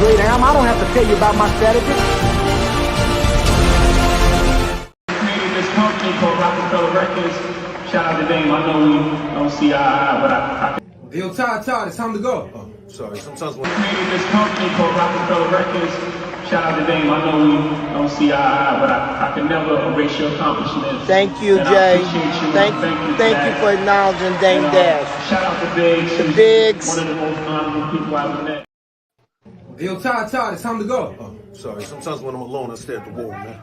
great I am. I don't have to tell you about my strategy. Created this company called Rockefeller Records. Shout out to Dame. I know we don't see eye to eye, but I Yo, Todd, it's time to go. Oh, sorry. Sometimes when created this company called Rockefeller Records. Shout out to Dame. I know we don't see eye to eye, but I can never erase your accomplishments. Thank you, and Jay. I appreciate you. Thank you for acknowledging Dame Dash. Shout out to Biggs. The Biggs. One of the most honorable people I've ever met. Yo, Todd, it's time to go. Oh, sorry. Sometimes when I'm alone, I stare at the wall, man.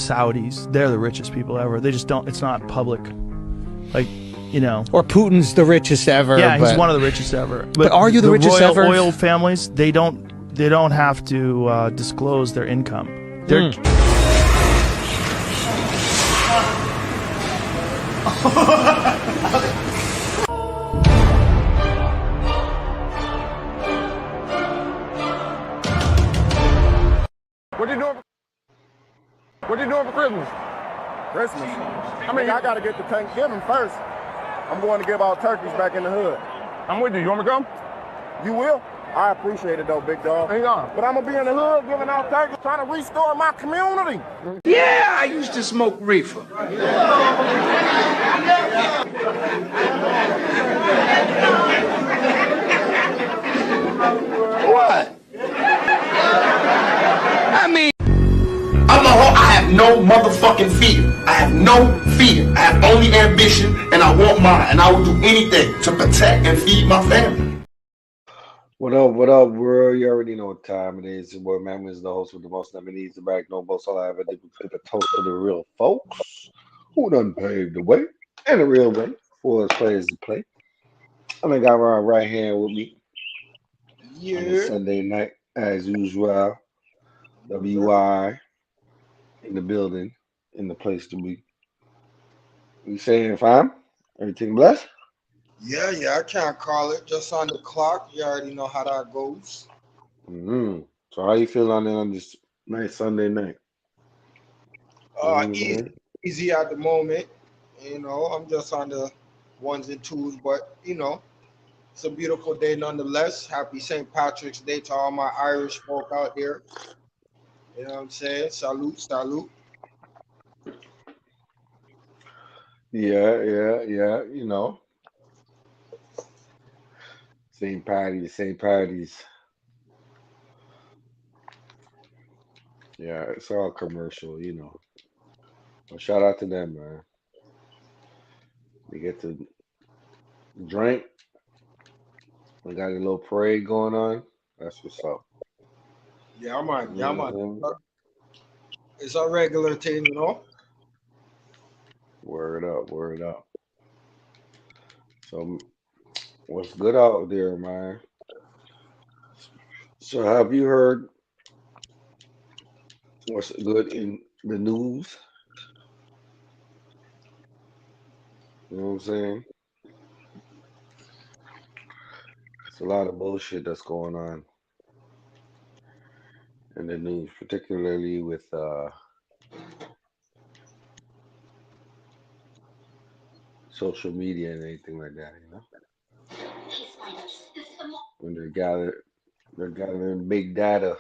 Saudis, they're the richest people ever. They just don't, it's not public. Like, you know. Or Putin's the richest ever. Yeah, he's one of the richest ever. But are you the richest royal ever? Oil families, they don't have to disclose their income. They're What you doing for Christmas? Christmas? I mean, I got to get to Thanksgiving first. I'm going to give out turkeys back in the hood. I'm with you. You want me to come? You will? I appreciate it, though, big dog. Hang on. But I'm going to be in the hood giving out turkeys, trying to restore my community. Yeah, I used to smoke reefer. What? I mean, I have no motherfucking fear. I have no fear. I have only ambition, and I want mine. And I will do anything to protect and feed my family. What up, world? You already know what time it is. Your boy Man is the host with the most nominees. The back, no boast. All I ever did was put a toast to the real folks who done paved the way and the real way for us players to play. I got my right hand with me. Yeah. On a Sunday night, as usual. WI in the building, in the place to be. You saying fine? Everything blessed? Yeah, I can't call it. Just on the clock. You already know how that goes. So how you feeling on this nice Sunday night? Easy at the moment. You know, I'm just on the ones and twos, but you know, it's a beautiful day nonetheless. Happy St. Patrick's Day to all my Irish folk out there. You know what I'm saying? Salute. Yeah. You know, St. Patty's. Yeah, it's all commercial, you know. Well, shout out to them, man. We get to drink. We got a little parade going on. That's what's up. Yeah, man. It's a regular thing, you know. Word up. So, what's good out there, man? So, have you heard what's good in the news? You know what I'm saying? It's a lot of bullshit that's going on in the news, particularly with social media and anything like that, you know? When they're gathering big data,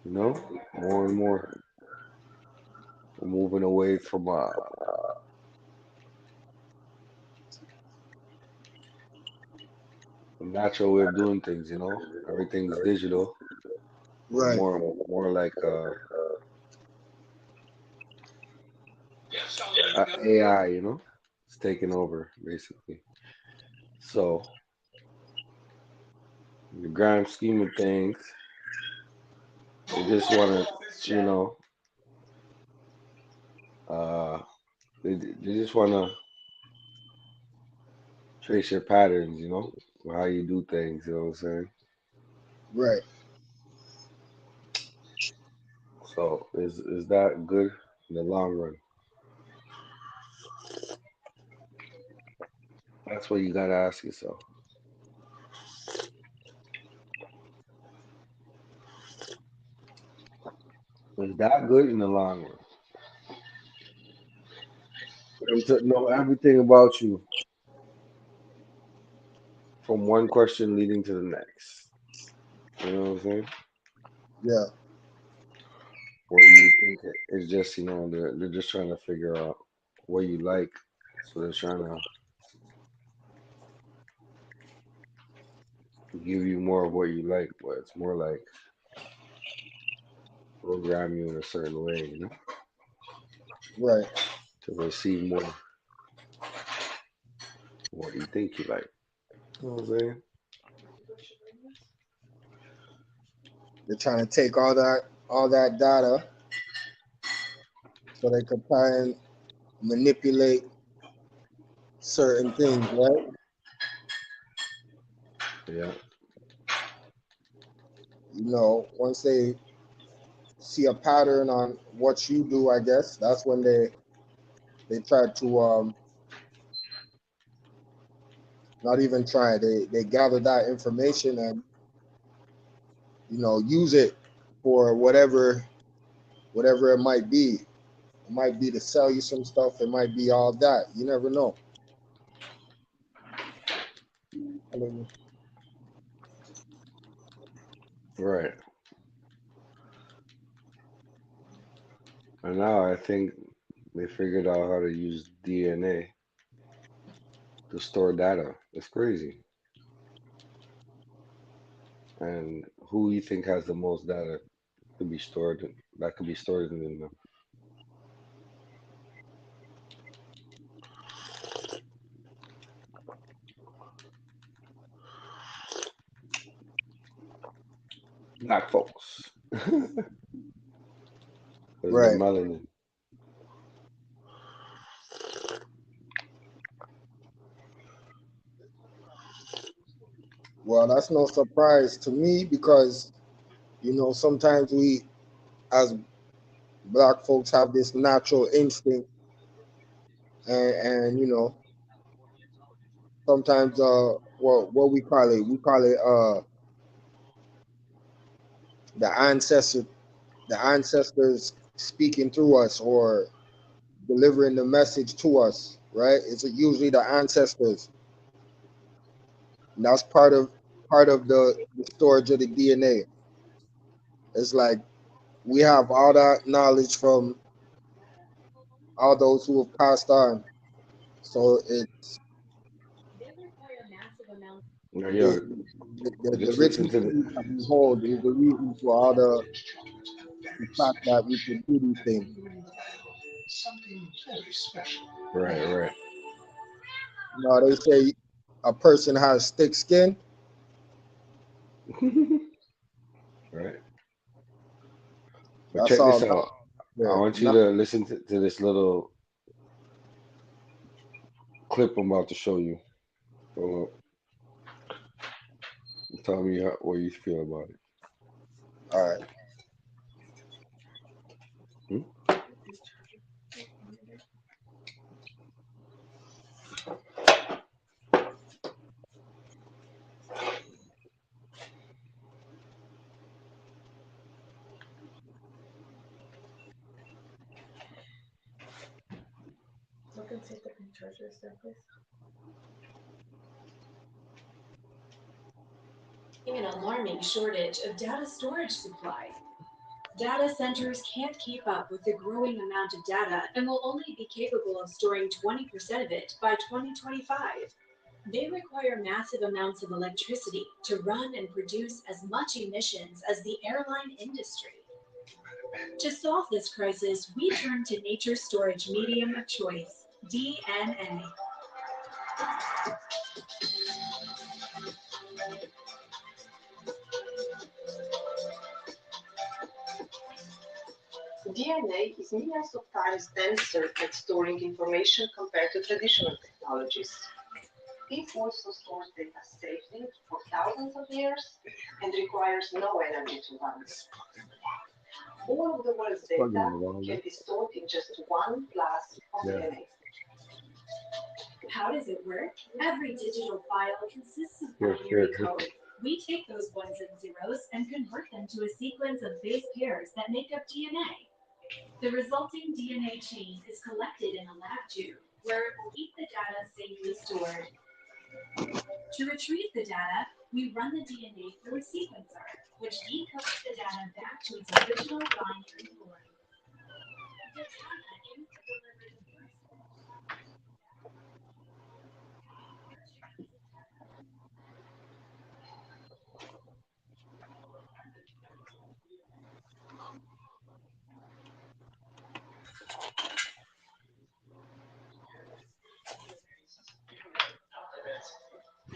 you know, more and more. We're moving away from a natural way of doing things, you know. Everything's digital. Right. More like AI, you know, it's taking over basically. So, in the grand scheme of things, they just want to, you know, they just want to trace your patterns, you know, how you do things. You know what I'm saying? Right. So, is that good in the long run? That's what you gotta ask yourself. Is that good in the long run? And to know everything about you from one question leading to the next. You know what I'm saying? Yeah. Where you think it's just, they're just trying to figure out what you like. So they're trying to give you more of what you like, but it's more like program you in a certain way, Right. to receive more of what you think you like. You know what I'm saying? They're trying to take all that data so they could try and manipulate certain things, right? Yeah. Once they see a pattern on what you do, I guess that's when they try to not even try. They gather that information and use it for whatever it might be. It might be to sell you some stuff. It might be all that. You never know. I mean, Right. And now I think they figured out how to use DNA to store data. It's crazy. And who you think has the most data could be stored that could be stored in the black folks. Because the right. melanin. Well, that's no surprise to me because sometimes we as black folks have this natural instinct, and sometimes what we call it the ancestors speaking through us or delivering the message to us, right? It's usually the ancestors. And that's part of the storage of the DNA. It's like we have all that knowledge from all those who have passed on. So Yeah, it, yo, the just rich listen to the history that we hold is the reason for all the fact that we can do these things. right, right. They say a person has thick skin. Right. But That's check this all out. I there. want you to listen to this little clip I'm about to show you. So tell me what you feel about it. All right. Hmm? An alarming shortage of data storage supply. Data centers can't keep up with the growing amount of data and will only be capable of storing 20% of it by 2025. They require massive amounts of electricity to run and produce as much emissions as the airline industry. To solve this crisis, we turn to nature's storage medium of choice, DNA. DNA is millions of times denser at storing information compared to traditional technologies. It also stores data safely for thousands of years and requires no energy to run. All of the world's data can be stored in just one class of DNA. How does it work? Every digital file consists of binary code. We take those ones and zeros and convert them to a sequence of base pairs that make up DNA. The resulting DNA chain is collected in a lab tube, where it will keep the data safely stored. To retrieve the data, we run the DNA through a sequencer, which decodes the data back to its original binary form.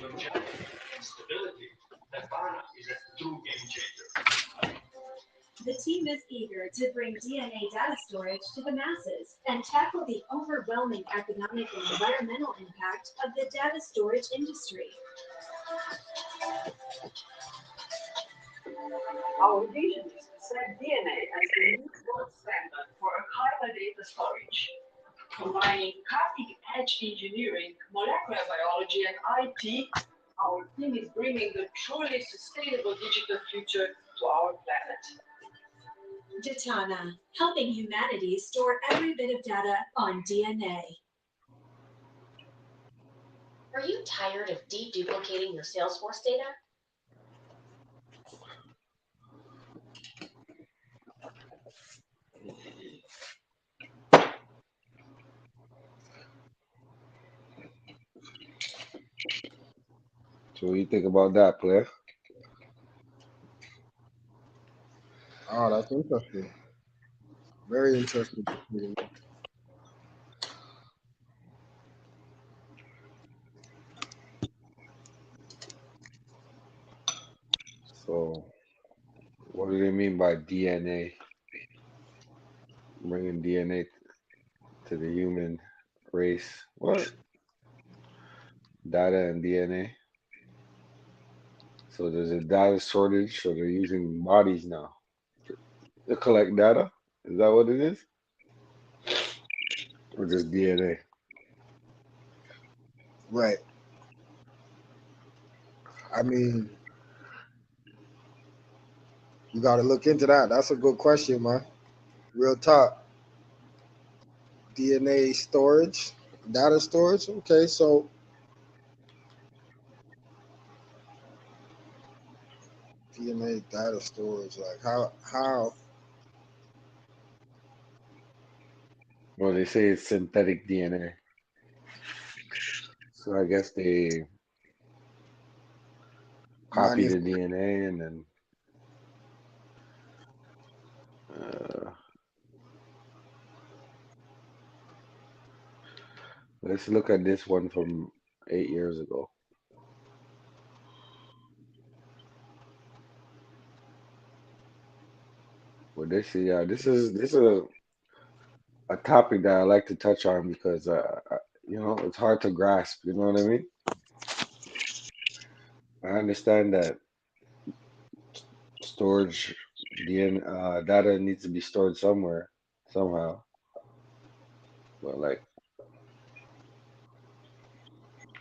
Datana aims to deliver the first. The team is eager to bring DNA data storage to the masses and tackle the overwhelming economic and environmental impact of the data storage industry. Our vision is to set DNA as the new gold standard for archival data storage. Combining cutting-edge engineering, molecular biology, and IT, our team is bringing the truly sustainable digital future to our planet. Datana, helping humanity store every bit of data on DNA. Are you tired of deduplicating your Salesforce data? So what do you think about that, player? Oh, that's interesting. Very interesting. So what do they mean by DNA? Bringing DNA to the human race. What? Data and DNA. So there's a data shortage, so they're using bodies now to collect data. Is that what it is? Or just DNA? Right. I mean, you got to look into that. That's a good question, man. Real talk. DNA storage, data storage. Okay, so DNA data storage, like how? Well, they say it's synthetic DNA. So I guess they copy the DNA and then let's look at this one from 8 years ago. Well, this is a topic that I like to touch on because it's hard to grasp. You know what I mean? I understand that storage DNA data needs to be stored somewhere somehow, but like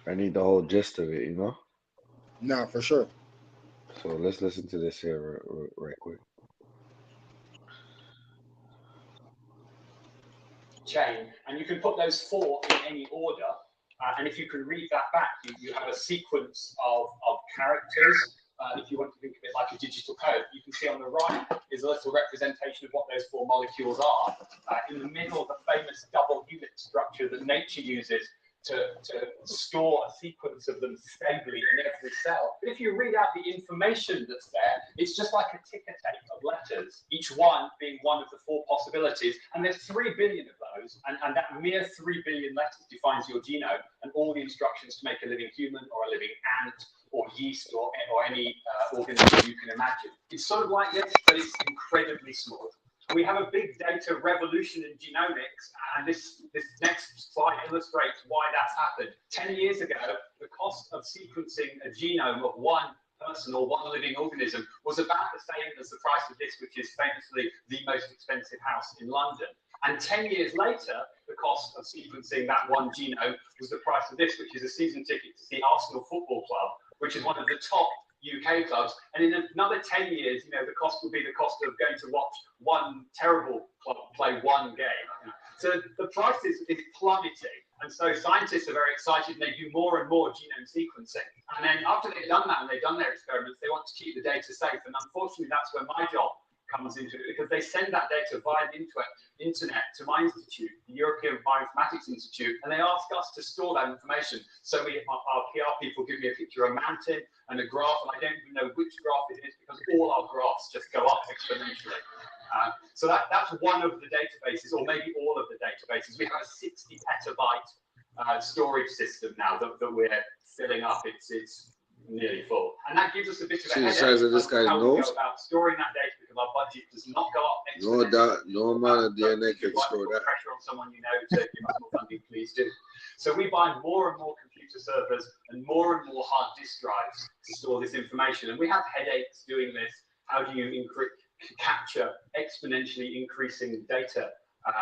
I need the whole gist of it. No, for sure. So let's listen to this here right quick. Chain, and you can put those 4 in any order, and if you can read that back, you have a sequence of characters. If you want to think of it like a digital code, you can see on the right is a little representation of what those 4 molecules are. In the middle, the famous double helix structure that nature uses to store a sequence of them stably in every cell. But if you read out the information that's there, it's just like a ticker tape of letters, each one being one of the 4 possibilities. And there's 3 billion of those, and that mere 3 billion letters defines your genome and all the instructions to make a living human or a living ant or yeast or any organism you can imagine. It's sort of like this, but it's incredibly small. We have a big data revolution in genomics, and this next slide illustrates why that's happened. 10 years ago, the cost of sequencing a genome of one person or one living organism was about the same as the price of this, which is famously the most expensive house in London. And 10 years later, the cost of sequencing that one genome was the price of this, which is a season ticket to see Arsenal Football Club, which is one of the top UK clubs. And in another 10 years, the cost will be the cost of going to watch one terrible club play one game. So the price is plummeting. And so scientists are very excited and they do more and more genome sequencing. And then after they've done that and they've done their experiments, they want to keep the data safe. And unfortunately, that's where my job comes into it, because they send that data via the internet to my institute, the European Bioinformatics Institute, and they ask us to store that information. So our PR people give me a picture of a mountain and a graph, and I don't even know which graph it is because all our graphs just go up exponentially. So that's one of the databases, or maybe all of the databases. We have a 60 petabyte storage system now that we're filling up. It's nearly full, and that gives us a bit of a headache. See the size of this guy's how we nose? go about storing that data, because our budget does not go up. No doubt, no amount of DNA can store that. Pressure on someone you know to give us more funding, please do. So we buy more and more computer servers and more hard disk drives to store this information, and we have headaches doing this. How do you capture exponentially increasing data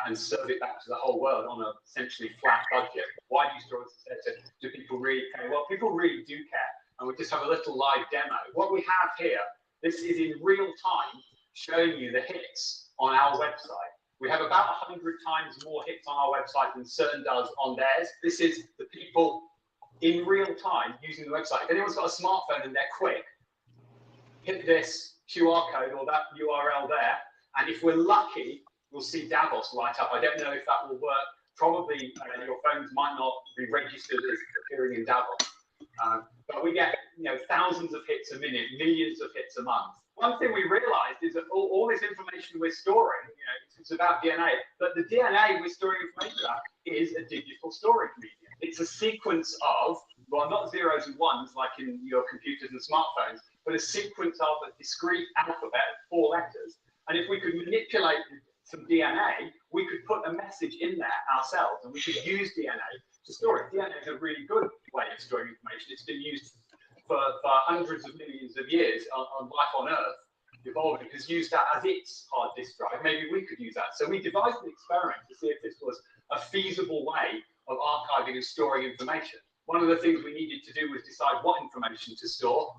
and serve it back to the whole world on a essentially flat budget? Why do you store this data? Do people really care? Well, people really do care. And we just have a little live demo. What we have here, this is in real time showing you the hits on our website. We have about 100 times more hits on our website than CERN does on theirs. This is the people in real time using the website. If anyone's got a smartphone and they're quick, hit this QR code or that URL there, and if we're lucky, we'll see Davos light up. I don't know if that will work. Probably your phones might not be registered as appearing in Davos. But we get thousands of hits a minute, millions of hits a month. One thing we realized is that all this information we're storing, it's about DNA, but the DNA we're storing information about is a digital storage medium. It's a sequence of, well, not zeros and ones like in your computers and smartphones, but a sequence of a discrete alphabet of 4 letters. And if we could manipulate some DNA, we could put a message in there ourselves, and we could use DNA to store it. DNA is a really good way of storing information. It's been used for hundreds of millions of years on life on Earth, evolved, it has used that as its hard disk drive. Maybe we could use that. So we devised an experiment to see if this was a feasible way of archiving and storing information. One of the things we needed to do was decide what information to store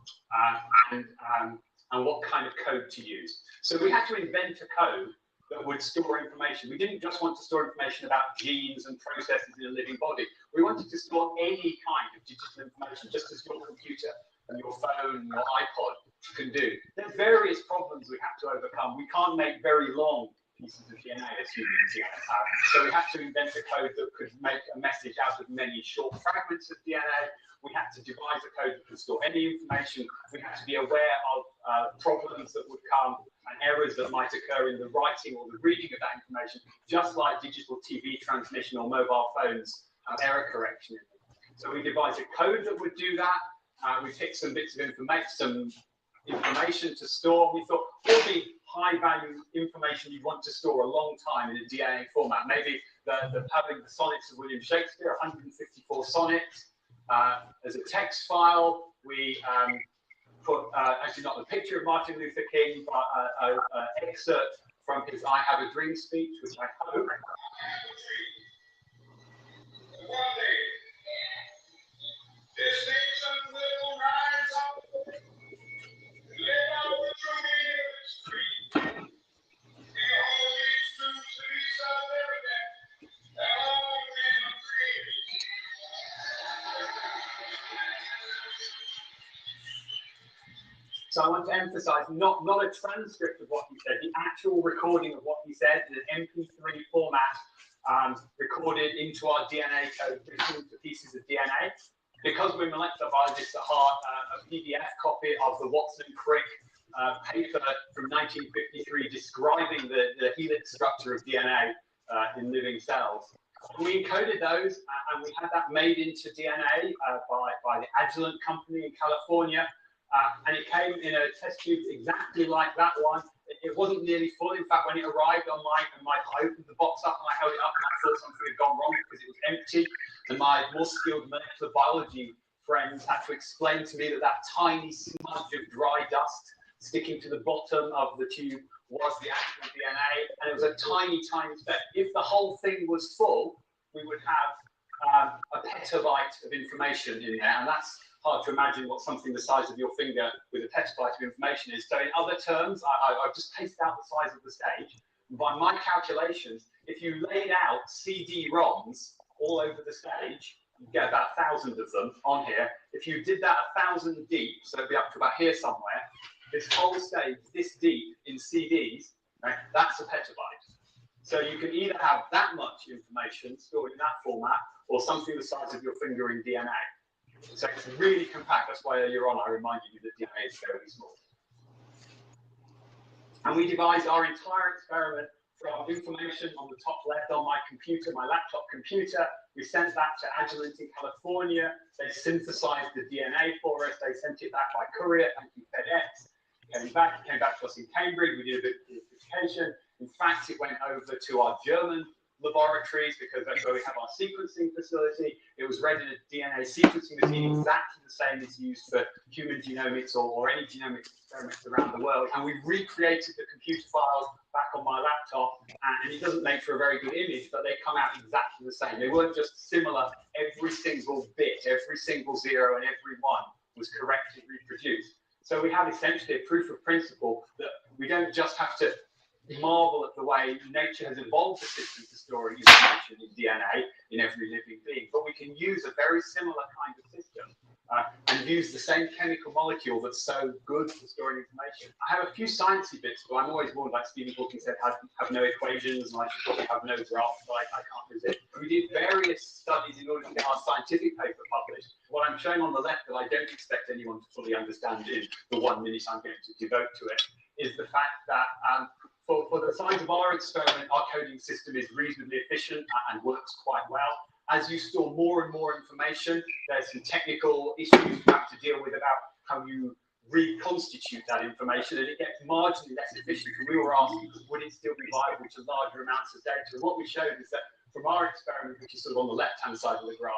and what kind of code to use. So we had to invent a code that would store information. We didn't just want to store information about genes and processes in a living body. We wanted to store any kind of digital information, just as your computer and your phone and your iPod can do. There's various problems we have to overcome. We can't make very long pieces of DNA as humans yet. So we had to invent a code that could make a message out of many short fragments of DNA. We had to devise a code that could store any information. We had to be aware of problems that would come and errors that might occur in the writing or the reading of that information, just like digital TV transmission or mobile phones error correction. So we devised a code that would do that. We picked some bits of information, to store. We thought all the high-value information you want to store a long time in a DNA format. Maybe having the sonnets of William Shakespeare, 154 sonnets, as a text file. We put, actually not the picture of Martin Luther King, but an excerpt from his I Have a Dream speech, which I hope. This nation will rise up, let out the tremendous street. We always choose to be self-evident, that all men are created. So I want to emphasize not a transcript of what he said, the actual recording of what he said in an MP3 format, recorded into our DNA code, written into pieces of DNA. Because we're molecular biologists at heart, a PDF copy of the Watson-Crick paper from 1953 describing the helix structure of DNA in living cells. We encoded those and we had that made into DNA by the Agilent company in California. And it came in a test tube exactly like that one. It wasn't nearly full. In fact, when it arrived on I opened the box up and I held it up and I thought something had gone wrong because it was empty. And my more skilled molecular biology friends had to explain to me that tiny smudge of dry dust sticking to the bottom of the tube was the actual DNA. And it was a tiny, tiny speck. If the whole thing was full, we would have a petabyte of information in there. And that's hard to imagine what something the size of your finger with a petabyte of information is. So in other terms, I've just paced out the size of the stage. By my calculations, if you laid out CD-ROMs all over the stage, you get about 1,000 of them on here. If you did that 1,000 deep, so it'd be up to about here somewhere, this whole stage, this deep in CDs, right, that's a petabyte. So you can either have that much information stored in that format or something the size of your finger in DNA. So it's really compact. That's why earlier on I reminded you that DNA is very small. And we devised our entire experiment from information on the top left on my computer, my laptop computer. We sent that to Agilent in California. They synthesized the DNA for us. They sent it back by courier. Thank you, FedEx. It came back to us in Cambridge. We did a bit of purification. In fact, it went over to our German laboratories because that's where we have our sequencing facility. It was read in a DNA sequencing machine exactly the same as used for human genomics or any genomics experiments around the world. And we recreated the computer files back on my laptop, and it doesn't make for a very good image, but they come out exactly the same. They weren't just similar. Every single bit, every single zero and every one was correctly reproduced. So we have essentially a proof of principle that we don't just have to marvel at the way nature has evolved the system to store information in DNA in every living being, but we can use a very similar kind of system and use the same chemical molecule that's so good for storing information. I have a few sciencey bits, but I'm always warned, like Stephen Hawking said, have no equations, and I should probably have no graphs, but I can't resist. We did various studies in order to get our scientific paper published. What I'm showing on the left that I don't expect anyone to fully understand in the 1 minute I'm going to devote to it is the fact that for the size of our experiment, our coding system is reasonably efficient and works quite well. As you store more and more information, there's some technical issues you have to deal with about how you reconstitute that information, and it gets marginally less efficient. And we were asked, would it still be viable to larger amounts of data? And what we showed is that from our experiment, which is sort of on the left-hand side of the graph,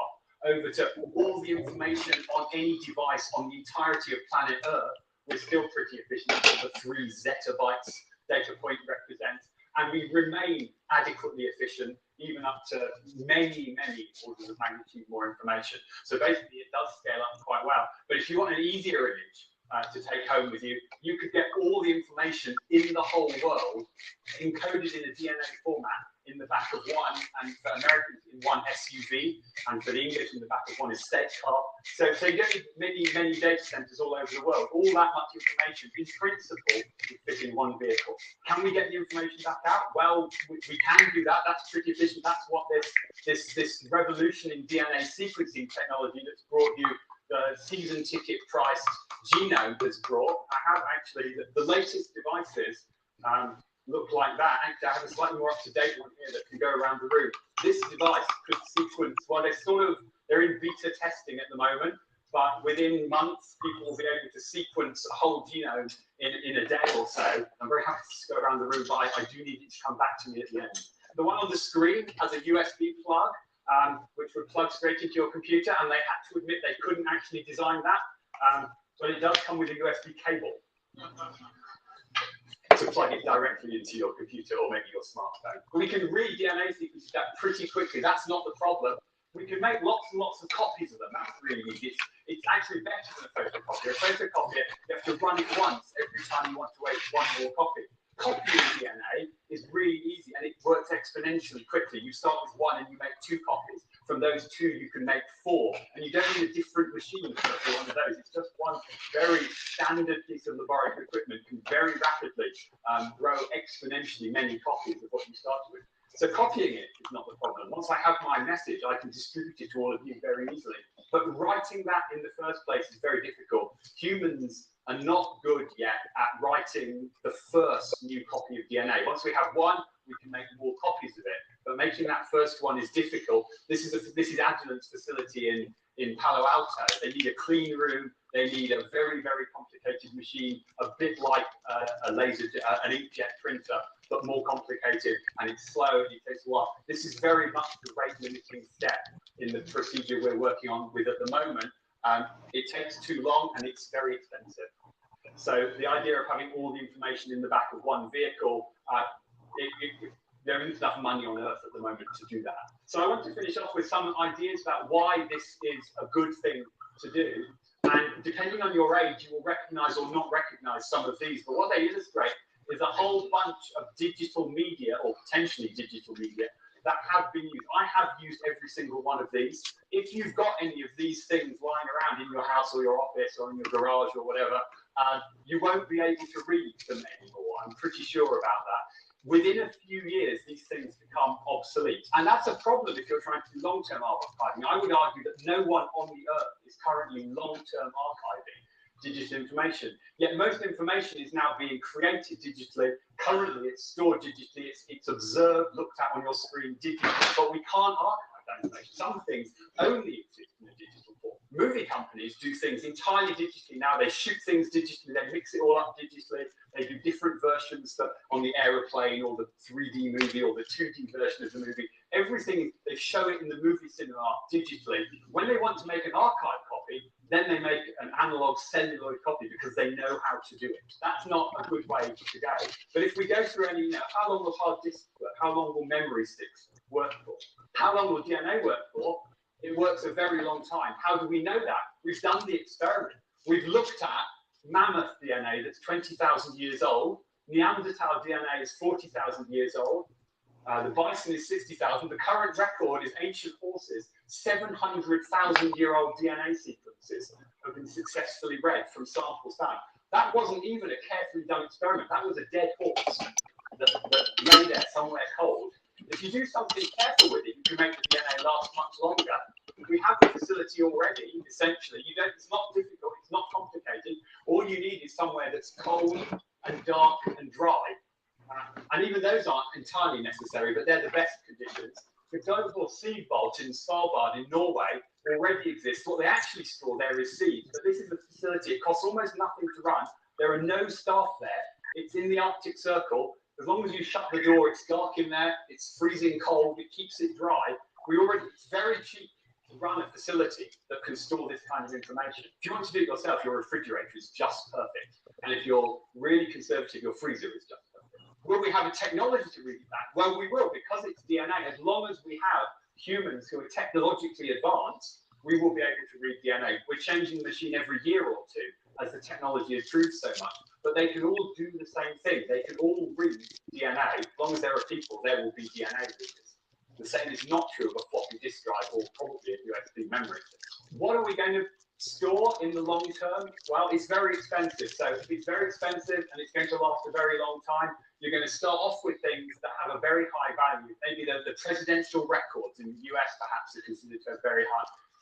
over to all the information on any device on the entirety of planet Earth, we're still pretty efficient for the 3 zettabytes data point represents, and we remain adequately efficient even up to many, many orders of magnitude more information. So basically it does scale up quite well. But if you want an easier image to take home with you, you could get all the information in the whole world encoded in a DNA format in the back of one, and for Americans in one SUV, and for the English in the back of one estate car. So you don't need many, many data centers all over the world. All that much information, in principle, would fit in one vehicle. Can we get the information back out? Well, we can do that. That's pretty efficient. That's what this revolution in DNA sequencing technology that's brought you the season ticket priced genome has brought. I have actually the latest devices. Look like that. Actually, I have a slightly more up-to-date one here that can go around the room. This device could sequence, well, they're in beta testing at the moment, but within months, people will be able to sequence a whole genome in a day or so. I'm very happy to go around the room, but I do need it to come back to me at the end. The one on the screen has a USB plug, which would plug straight into your computer, and they had to admit they couldn't actually design that, but it does come with a USB cable to plug it directly into your computer or maybe your smartphone. We can read DNA sequences that pretty quickly. That's not the problem. We can make lots and lots of copies of them. That's really easy. It's actually better than a photocopier. A photocopier, you have to run it once every time you want to make one more copy. Copying DNA is really easy, and it works exponentially quickly. You start with 1 and you make 2 copies. From those 2, you can make 4, and you don't need a different machine for one of those. It's just one very standard piece of laboratory equipment can very rapidly grow exponentially many copies of what you started with. So copying it is not the problem. Once I have my message, I can distribute it to all of you very easily. But writing that in the first place is very difficult. Humans are not good yet at writing the first new copy of DNA. Once we have one, we can make more copies of it. But making that first one is difficult. This is Agilent's facility in Palo Alto. They need a clean room. They need a very, very complicated machine, a bit like an inkjet printer, but more complicated, and it's slow and it takes a while. This is very much the rate limiting step in the procedure we're working on with at the moment. It takes too long and it's very expensive. So the idea of having all the information in the back of one vehicle, there isn't enough money on Earth at the moment to do that. So I want to finish off with some ideas about why this is a good thing to do. And depending on your age, you will recognize or not recognize some of these. But what they illustrate is a whole bunch of digital media or potentially digital media that have been used. I have used every single one of these. If you've got any of these things lying around in your house or your office or in your garage or whatever, you won't be able to read them anymore. I'm pretty sure about that. Within a few years, these things become obsolete. And that's a problem if you're trying to do long-term archiving. I would argue that no one on the earth is currently long-term archiving digital information. Yet most information is now being created digitally. Currently, it's stored digitally, it's observed, looked at on your screen digitally, but we can't archive that information. Some things only exist in a digital form. Movie companies do things entirely digitally now. They shoot things digitally, they mix it all up digitally, they do different versions on the aeroplane or the 3D movie or the 2D version of the movie. Everything, they show it in the movie cinema digitally. When they want to make an archive copy, then they make an analog celluloid copy because they know how to do it. That's not a good way to go. But if we go through any, how long will hard disks work? How long will memory sticks work for? How long will DNA work for? It works a very long time. How do we know that? We've done the experiment. We've looked at mammoth DNA that's 20,000 years old. Neanderthal DNA is 40,000 years old. The bison is 60,000. The current record is ancient horses. 700,000-year-old DNA sequences have been successfully read from samples found. That wasn't even a carefully done experiment. That was a dead horse that lay there somewhere cold. If you do something careful with it, you can make the DNA last much longer. We have the facility already, essentially. It's not difficult, it's not complicated. All you need is somewhere that's cold and dark and dry. And even those aren't entirely necessary, but they're the best conditions. The global seed vault in Svalbard in Norway already exists. What they actually store there is seeds, but this is a facility. It costs almost nothing to run. There are no staff there. It's in the Arctic Circle. As long as you shut the door, it's dark in there. It's freezing cold. It keeps it dry. It's very cheap to run a facility that can store this kind of information. If you want to do it yourself, your refrigerator is just perfect. And if you're really conservative, your freezer is just perfect. Will we have a technology to read that? Well, we will, because it's DNA. As long as we have humans who are technologically advanced, we will be able to read DNA. We're changing the machine every year or two as the technology improves so much. But they can all do the same thing. They can all read DNA. As long as there are people, there will be DNA readers. The same is not true of a floppy disk drive or probably a USB memory. What are we going to store in the long term? Well, it's very expensive. So if it's very expensive and it's going to last a very long time, you're going to start off with things that have a very high value. Maybe the presidential records in the US perhaps are considered to have very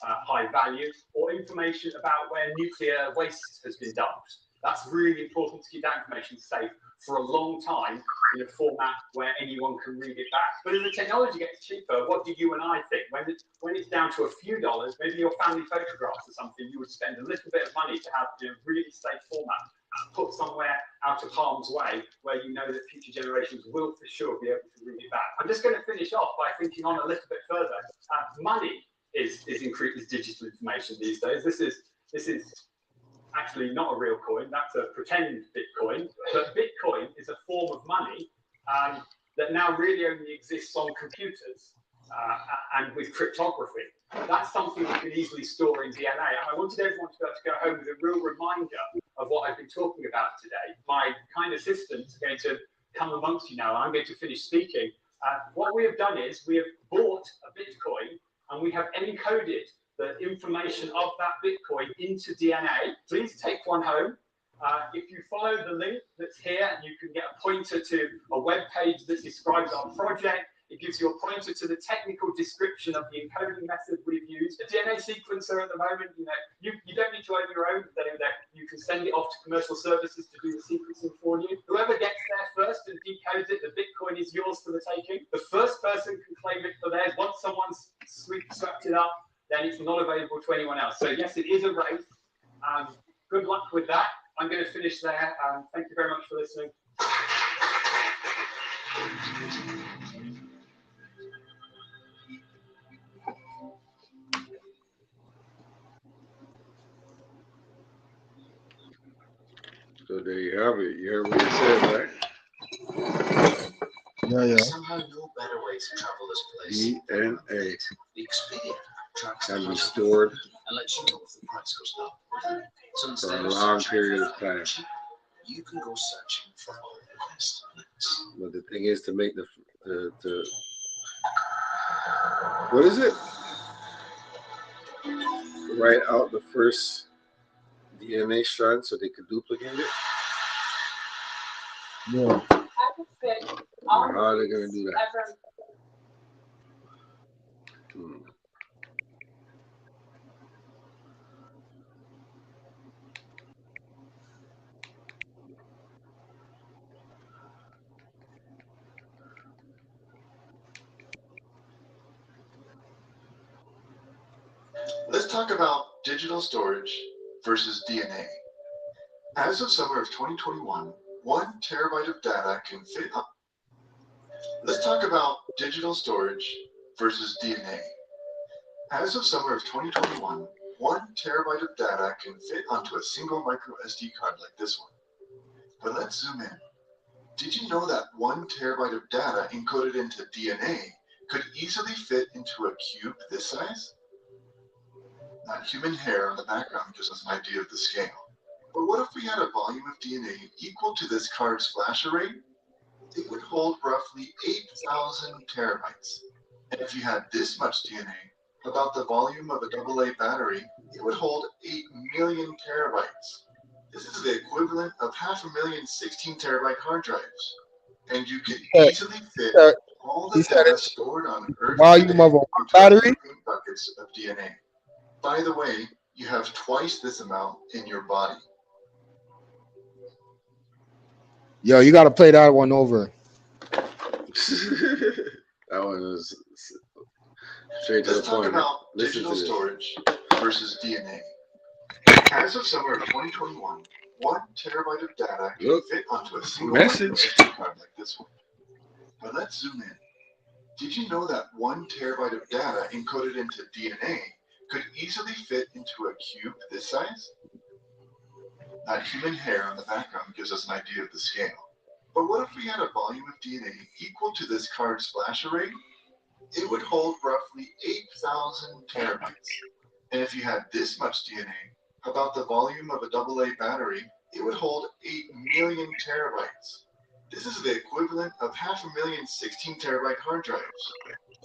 high value, or information about where nuclear waste has been dumped. That's really important to keep that information safe for a long time in a format where anyone can read it back. But as the technology gets cheaper, what do you and I think? When it's down to a few dollars, maybe your family photographs or something, you would spend a little bit of money to have a really safe format put somewhere out of harm's way where you know that future generations will for sure be able to read it back. I'm just going to finish off by thinking on a little bit further. Money is digital information these days. This is actually not a real coin. That's a pretend Bitcoin. But Bitcoin is a form of money that now really only exists on computers and with cryptography. That's something you can easily store in DNA. And I wanted everyone to be able to go home with a real reminder of what I've been talking about today. My kind assistant's going to come amongst you now, and I'm going to finish speaking. What we have done is we have bought a Bitcoin, and we have encoded the information of that Bitcoin into DNA. Please take one home. If you follow the link that's here, you can get a pointer to a web page that describes our project. It gives you a pointer to the technical description of the encoding method we've used. A DNA sequencer at the moment, you don't need to own your own. You can send it off to commercial services to do the sequencing for you. Whoever gets there first and decodes it, the Bitcoin is yours for the taking. The first person can claim it for theirs. Once someone's swept it up, then it's not available to anyone else. So yes, it is a race. Good luck with that. I'm going to finish there. Thank you very much for listening. So there you have it. You heard what he said, right? Yeah. Somehow no better way to travel this place. DNA The Expedia tracks can be stored and lets you know if the price goes up. So for a long period of time. You can go searching for all the advanced links. But the thing is to make the what is it? Write out the first DNA strand so they could duplicate it. Yeah. Or how are they gonna do that? Let's talk about digital storage versus DNA. As of summer of 2021, 1 terabyte of data can fit up. Let's talk about digital storage versus DNA. As of summer of 2021, 1 terabyte of data can fit onto a single micro SD card like this one. But let's zoom in. Did you know that 1 terabyte of data encoded into DNA could easily fit into a cube this size? That human hair on the background gives us an idea of the scale. But what if we had a volume of DNA equal to this card's flash array? It would hold roughly 8,000 terabytes. And if you had this much DNA, about the volume of a AA battery, it would hold 8 million terabytes. This is the equivalent of 500,000 16 terabyte hard drives. And you could easily fit all the data stored on Earth today into a few pink buckets of DNA. By the way, you have twice this amount in your body. Yo, you got to play that one over. That one was straight to Let's the talk point. about Listen digital to storage versus DNA. As of summer of 2021, 1 terabyte of data can fit onto a single micro SD card like this one. But let's zoom in. Did you know that 1 terabyte of data encoded into DNA could easily fit into a cube this size? That human hair on the background gives us an idea of the scale. But what if we had a volume of DNA equal to this card's flash array? It would hold roughly 8,000 terabytes. And if you had this much DNA, about the volume of a AA battery, it would hold 8 million terabytes. This is the equivalent of 500,000 16 terabyte hard drives.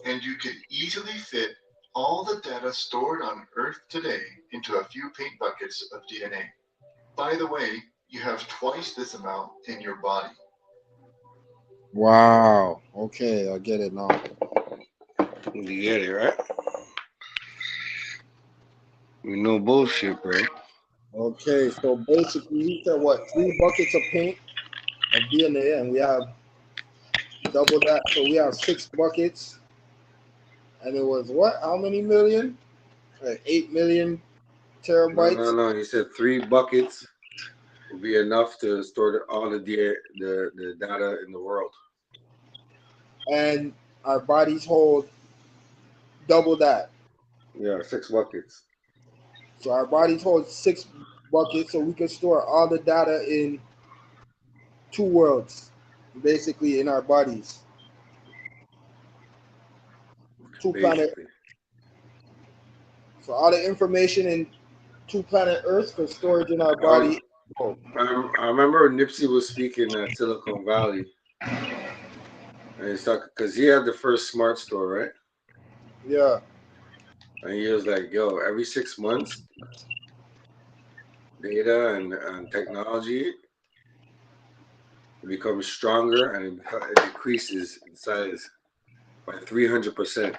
And you could easily fit all the data stored on Earth today into a few paint buckets of DNA. By the way, you have twice this amount in your body. Wow. Okay, I get it now. You get it, right? We know bullshit, bro. Okay, so basically we said what? 3 buckets of paint of DNA, and we have double that. So we have 6 buckets. And it was what? How many million? 8 million terabytes. No. You said 3 buckets will be enough to store all the data in the world. And our bodies hold double that. Yeah, 6 buckets. So our bodies hold 6 buckets, so we can store all the data in 2 worlds, basically in our bodies. 2 planet. So all the information in 2 planet Earth for storage in our body. I remember Nipsey was speaking at Silicon Valley, and he's talking because he had the first smart store, right? Yeah. And he was like, "Yo, every 6 months, data and technology becomes stronger and it decreases in size by 300%."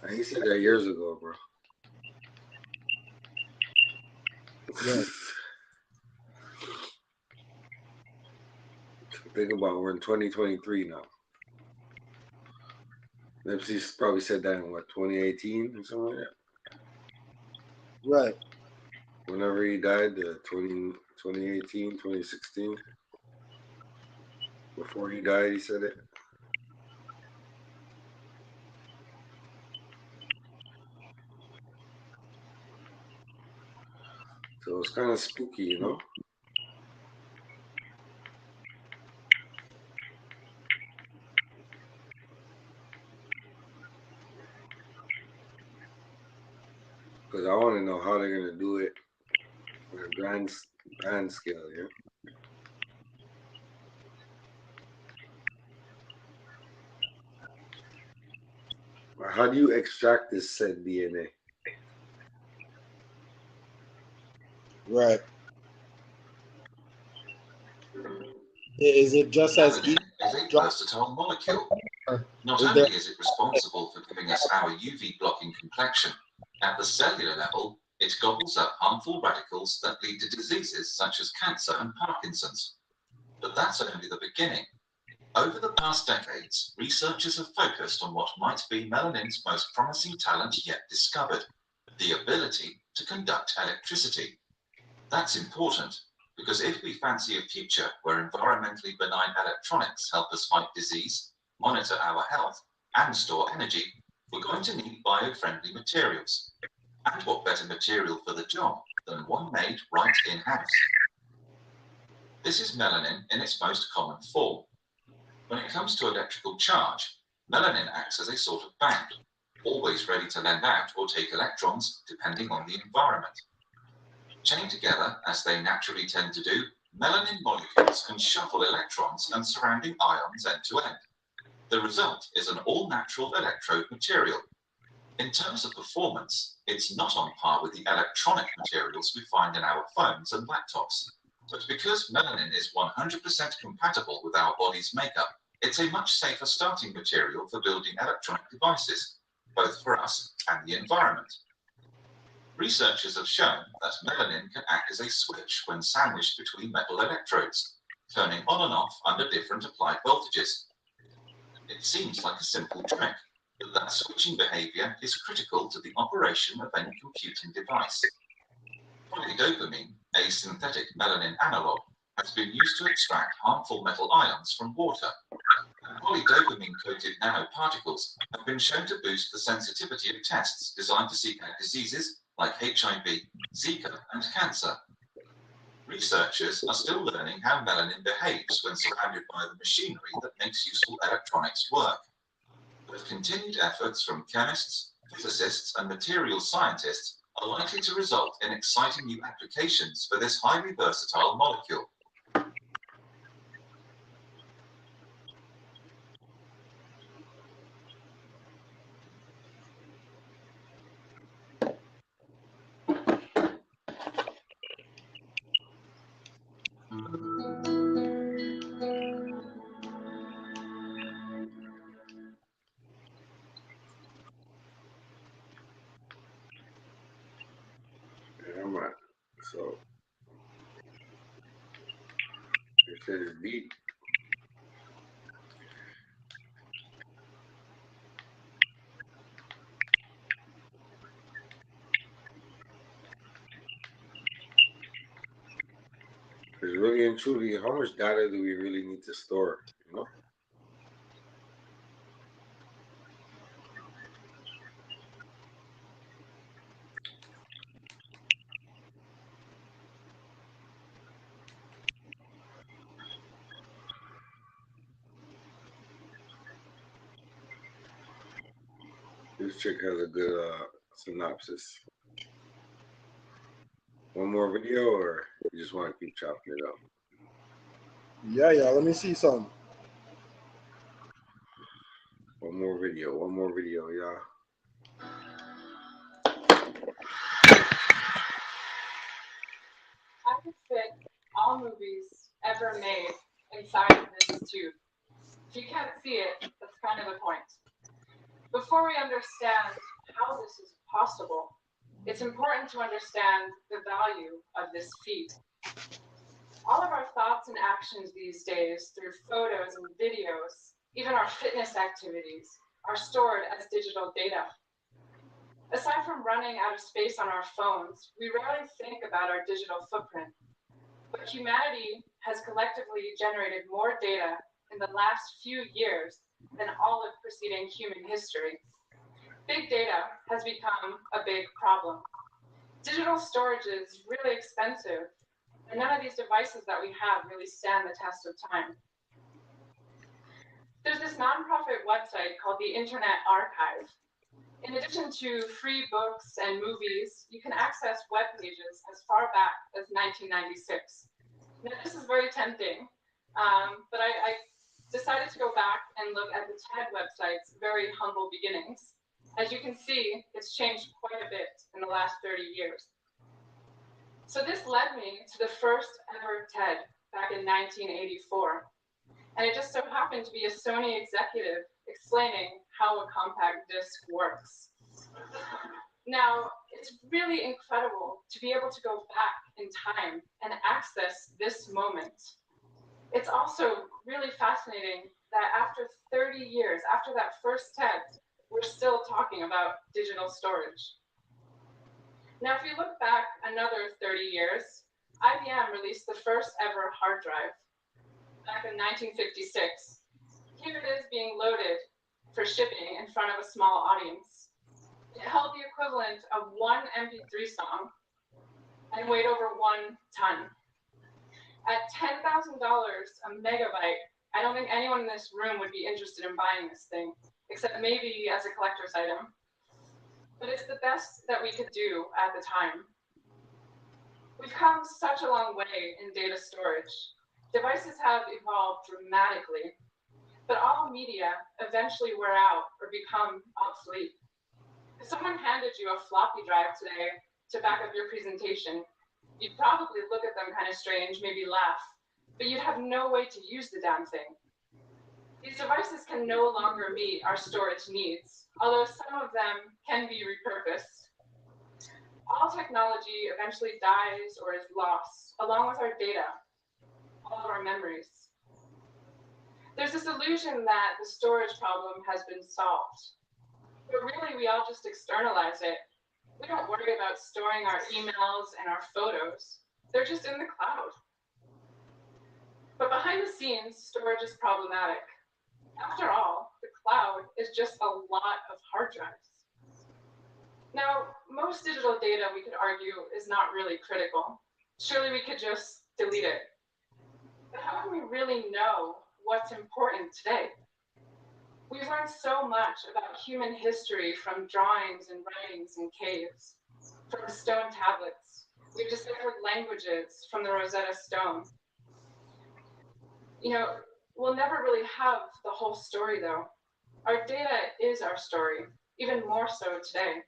And he said that years ago, bro. Yeah. Think about it, we're in 2023 now. Nipsey probably said that in what, 2018 or something like that? Right. Whenever he died, 2018, 2016. Before he died, he said it. So it's kind of spooky, you know? Because I want to know how they're going to do it on a grand scale, yeah? How do you extract this said DNA? Right. Is it just as easy? Is a versatile molecule. Not only is it responsible for giving us our UV blocking complexion, at the cellular level, it gobbles up harmful radicals that lead to diseases such as cancer and Parkinson's. But that's only the beginning. Over the past decades, researchers have focused on what might be melanin's most promising talent yet discovered, the ability to conduct electricity. That's important, because if we fancy a future where environmentally benign electronics help us fight disease, monitor our health, and store energy, we're going to need bio-friendly materials. And what better material for the job than one made right in-house? This is melanin in its most common form. When it comes to electrical charge, melanin acts as a sort of bank, always ready to lend out or take electrons depending on the environment. Chained together, as they naturally tend to do, melanin molecules can shuffle electrons and surrounding ions end to end. The result is an all-natural electrode material. In terms of performance, it's not on par with the electronic materials we find in our phones and laptops. But because melanin is 100% compatible with our body's makeup, it's a much safer starting material for building electronic devices, both for us and the environment. Researchers have shown that melanin can act as a switch when sandwiched between metal electrodes, turning on and off under different applied voltages. It seems like a simple trick, but that switching behavior is critical to the operation of any computing device. Polydopamine, a synthetic melanin analog, has been used to extract harmful metal ions from water. And polydopamine-coated nanoparticles have been shown to boost the sensitivity of tests designed to seek out diseases like HIV, Zika, and cancer. Researchers are still learning how melanin behaves when surrounded by the machinery that makes useful electronics work. But continued efforts from chemists, physicists, and materials scientists are likely to result in exciting new applications for this highly versatile molecule. Yeah, man. So, it says deep. Because really and truly, how much data do we really need to store? You know? This chick has a good synopsis. One more video, or you just want to keep chopping it up? Yeah, let me see something. One more video, y'all. I could fit all movies ever made inside of this tube. If you can't see it, that's kind of the point. Before we understand how this is possible, it's important to understand the value of this feat. All of our thoughts and actions these days through photos and videos, even our fitness activities, are stored as digital data. Aside from running out of space on our phones, we rarely think about our digital footprint. But humanity has collectively generated more data in the last few years than all of preceding human history. Big data has become a big problem. Digital storage is really expensive, and none of these devices that we have really stand the test of time. There's this nonprofit website called the Internet Archive. In addition to free books and movies, you can access web pages as far back as 1996. Now, this is very tempting, but I decided to go back and look at the TED website's very humble beginnings. As you can see, it's changed quite a bit in the last 30 years. So this led me to the first ever TED back in 1984. And it just so happened to be a Sony executive explaining how a compact disc works. Now, it's really incredible to be able to go back in time and access this moment. It's also really fascinating that after 30 years, after that first TED, we're still talking about digital storage. Now, if you look back another 30 years, IBM released the first ever hard drive back in 1956. Here it is being loaded for shipping in front of a small audience. It held the equivalent of one MP3 song and weighed over 1 ton. At $10,000 a megabyte, I don't think anyone in this room would be interested in buying this thing, except maybe as a collector's item. But it's the best that we could do at the time. We've come such a long way in data storage. Devices have evolved dramatically, but all media eventually wear out or become obsolete. If someone handed you a floppy drive today to back up your presentation, you'd probably look at them kind of strange, maybe laugh, but you'd have no way to use the damn thing. These devices can no longer meet our storage needs, although some of them can be repurposed. All technology eventually dies or is lost, along with our data, all of our memories. There's this illusion that the storage problem has been solved, but really we all just externalize it. We don't worry about storing our emails and our photos. They're just in the cloud. But behind the scenes, storage is problematic. After all, the cloud is just a lot of hard drives. Now, most digital data, we could argue, is not really critical. Surely we could just delete it. But how can we really know what's important today? We've learned so much about human history from drawings and writings in caves, from stone tablets. We've discovered languages from the Rosetta Stone. You know, we'll never really have the whole story though. Our data is our story, even more so today.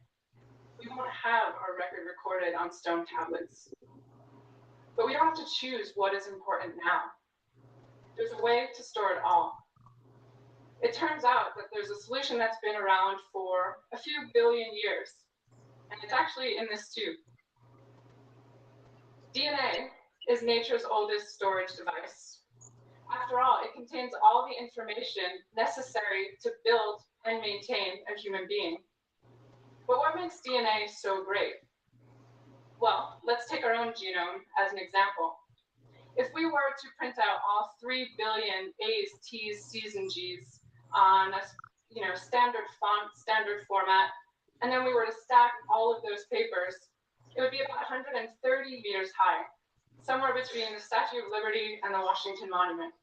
We won't have our record recorded on stone tablets. But we don't have to choose what is important now. There's a way to store it all. It turns out that there's a solution that's been around for a few billion years, and it's actually in this tube. DNA is nature's oldest storage device. After all, it contains all the information necessary to build and maintain a human being. But what makes DNA so great? Well, let's take our own genome as an example. If we were to print out all 3 billion A's, T's, C's, and G's on a standard font, standard format, and then we were to stack all of those papers, it would be about 130 meters high, somewhere between the Statue of Liberty and the Washington Monument.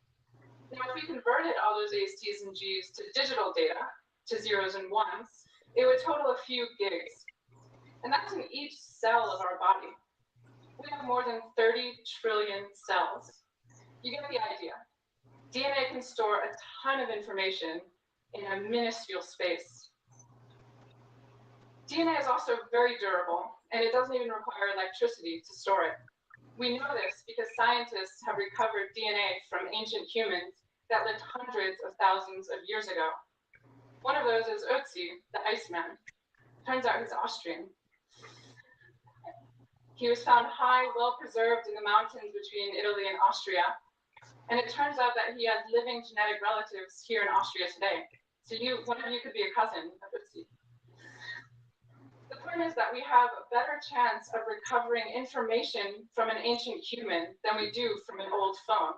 Now, if we converted all those A's, T's, and G's to digital data, to zeros and ones, it would total a few gigs. And that's in each cell of our body. We have more than 30 trillion cells. You get the idea. DNA can store a ton of information in a minuscule space. DNA is also very durable, and it doesn't even require electricity to store it. We know this because scientists have recovered DNA from ancient humans that lived hundreds of thousands of years ago. One of those is Ötzi, the Iceman. Turns out he's Austrian. He was found high, well preserved in the mountains between Italy and Austria. And it turns out that he has living genetic relatives here in Austria today. So one of you could be a cousin of Ötzi. The point is that we have a better chance of recovering information from an ancient human than we do from an old phone.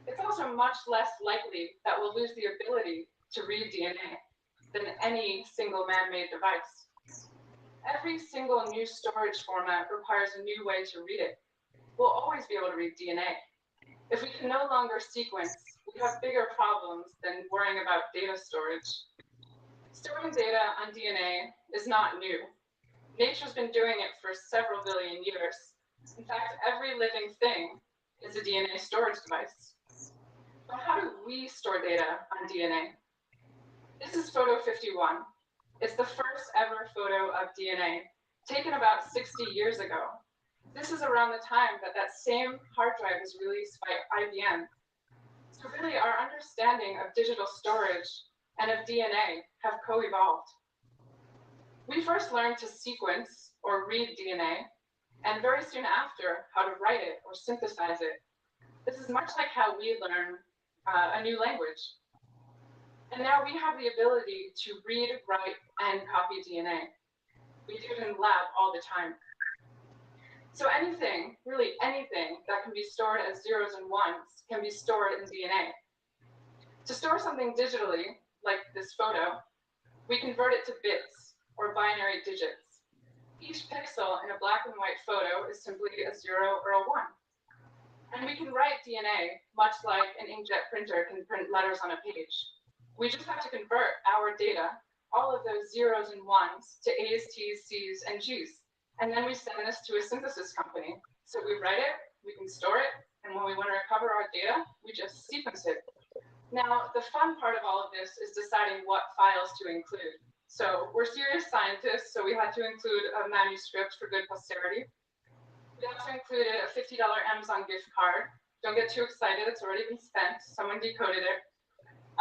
It's also much less likely that we'll lose the ability to read DNA than any single man-made device. Every single new storage format requires a new way to read it. We'll always be able to read DNA. If we can no longer sequence, we have bigger problems than worrying about data storage. Storing data on DNA is not new. Nature's been doing it for several billion years. In fact, every living thing is a DNA storage device. But how do we store data on DNA? This is photo 51. It's the first ever photo of DNA, taken about 60 years ago. This is around the time that that same hard drive was released by IBM. So really, our understanding of digital storage and of DNA have co-evolved. We first learned to sequence or read DNA, and very soon after, how to write it or synthesize it. This is much like how we learn a new language. And now we have the ability to read, write, and copy DNA. We do it in the lab all the time. So anything, really anything, that can be stored as zeros and ones can be stored in DNA. To store something digitally, like this photo, we convert it to bits, or binary digits. Each pixel in a black and white photo is simply a 0 or a 1. And we can write DNA much like an inkjet printer can print letters on a page. We just have to convert our data, all of those zeros and ones, to A's, T's, C's, and G's. And then we send this to a synthesis company. So we write it, we can store it, and when we want to recover our data, we just sequence it. Now, the fun part of all of this is deciding what files to include. So we're serious scientists, so we had to include a manuscript for good posterity. We also included a $50 Amazon gift card. Don't get too excited, it's already been spent. Someone decoded it.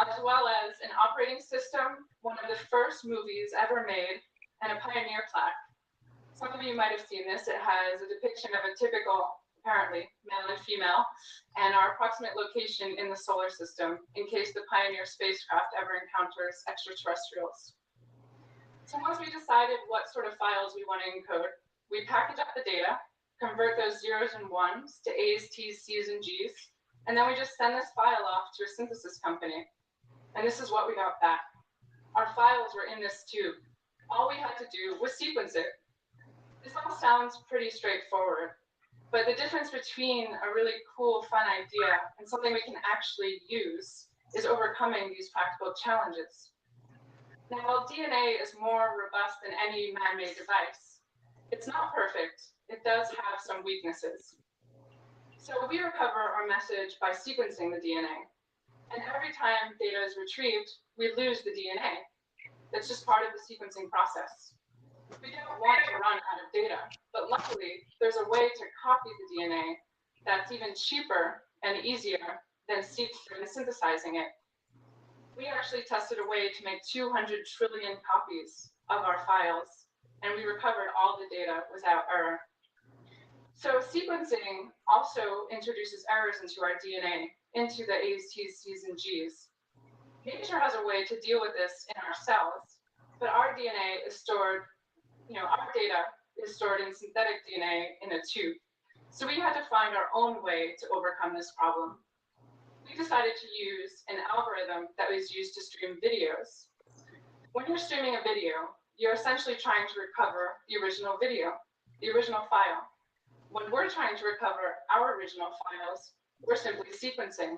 As well as an operating system, one of the first movies ever made, and a pioneer plaque. Some of you might have seen this. It has a depiction of a typical, apparently, male and female, and our approximate location in the solar system in case the Pioneer spacecraft ever encounters extraterrestrials. So once we decided what sort of files we want to encode, we package up the data, convert those zeros and ones to A's, T's, C's, and G's, and then we just send this file off to a synthesis company. And this is what we got back. Our files were in this tube. All we had to do was sequence it. This all sounds pretty straightforward, but the difference between a really cool, fun idea and something we can actually use is overcoming these practical challenges. Now, while DNA is more robust than any man-made device, it's not perfect. It does have some weaknesses. So we recover our message by sequencing the DNA. And every time data is retrieved, we lose the DNA. That's just part of the sequencing process. We don't want to run out of data, but luckily, there's a way to copy the DNA that's even cheaper and easier than synthesizing it. We actually tested a way to make 200 trillion copies of our files, and we recovered all the data without error. So sequencing also introduces errors into our DNA, into the A's, T's, C's, and G's. Nature has a way to deal with this in our cells, but our DNA is stored, our data is stored in synthetic DNA in a tube. So we had to find our own way to overcome this problem. We decided to use an algorithm that was used to stream videos. When you're streaming a video, you're essentially trying to recover the original video, the original file. When we're trying to recover our original files, we're simply sequencing.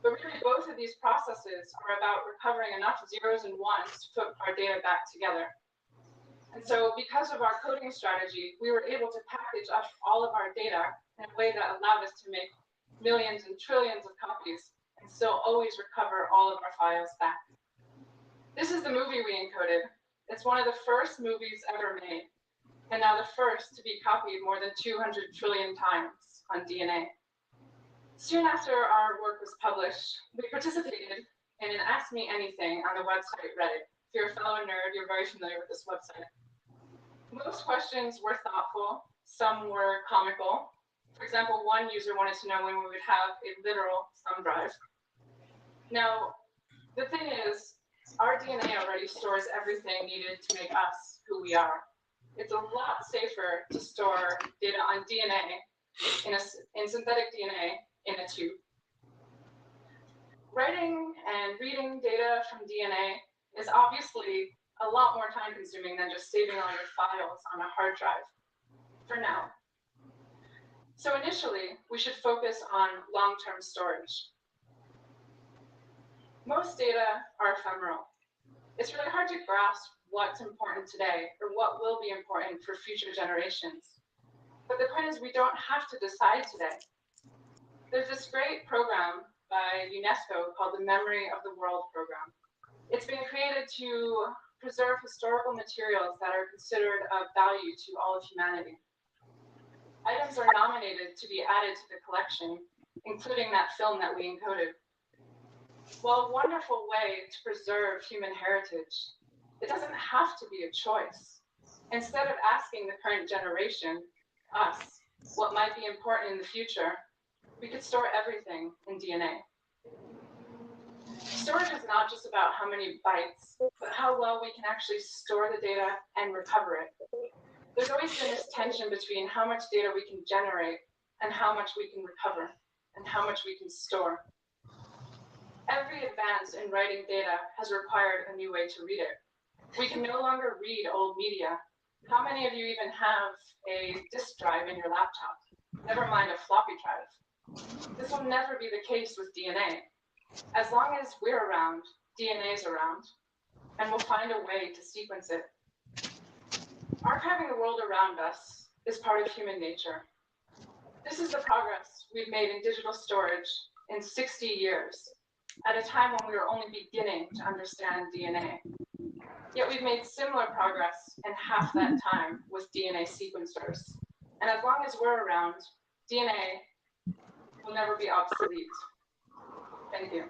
But really, both of these processes are about recovering enough zeros and ones to put our data back together. And so because of our coding strategy, we were able to package up all of our data in a way that allowed us to make millions and trillions of copies and still always recover all of our files back. This is the movie we encoded. It's one of the first movies ever made, and now the first to be copied more than 200 trillion times on DNA. Soon after our work was published, we participated in an Ask Me Anything on the website Reddit. If you're a fellow nerd, you're very familiar with this website. Most questions were thoughtful, some were comical. For example, one user wanted to know when we would have a literal thumb drive. Now, the thing is, our DNA already stores everything needed to make us who we are. It's a lot safer to store data on DNA in synthetic DNA in a tube. Writing and reading data from DNA is obviously a lot more time consuming than just saving all your files on a hard drive, for now. So initially, we should focus on long-term storage. Most data are ephemeral. It's really hard to grasp what's important today or what will be important for future generations. But the point is, we don't have to decide today. There's this great program by UNESCO called the Memory of the World program. It's been created to preserve historical materials that are considered of value to all of humanity. Items are nominated to be added to the collection, including that film that we encoded. While a wonderful way to preserve human heritage, it doesn't have to be a choice. Instead of asking the current generation, us, what might be important in the future, we could store everything in DNA. Storage is not just about how many bytes, but how well we can actually store the data and recover it. There's always been this tension between how much data we can generate and how much we can recover and how much we can store. Every advance in writing data has required a new way to read it. We can no longer read old media. How many of you even have a disk drive in your laptop? Never mind a floppy drive. This will never be the case with DNA. As long as we're around, DNA is around, and we'll find a way to sequence it. Archiving the world around us is part of human nature. This is the progress we've made in digital storage in 60 years, at a time when we were only beginning to understand DNA. Yet we've made similar progress in half that time with DNA sequencers. And as long as we're around, DNA will never be obsolete. Thank you.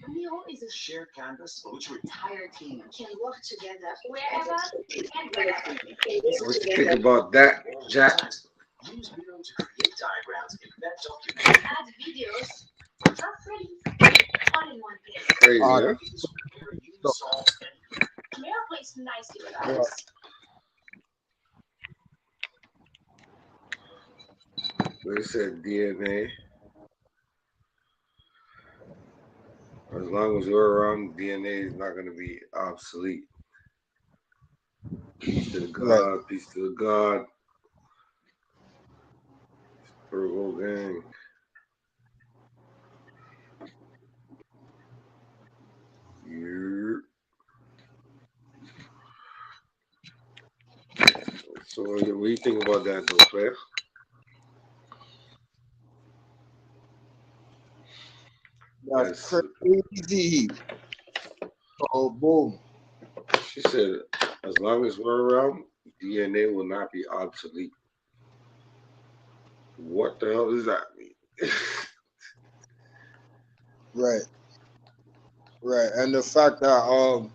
Real is a shared canvas on which our entire team can work together wherever and whenever. What you think about that, Jack? Use Miro to create diagrams, embed documents, add videos, and drop ready. All in one place. Crazy, huh? Miro plays nicely with us. They said DNA. As long as we're around, DNA is not going to be obsolete. Peace to the God, peace to the God. Virgo gang. Yeah. So what do you think about that, though, Claire? That's crazy. Oh, boom. She said, as long as we're around, DNA will not be obsolete. What the hell does that mean? Right. Right. And the fact that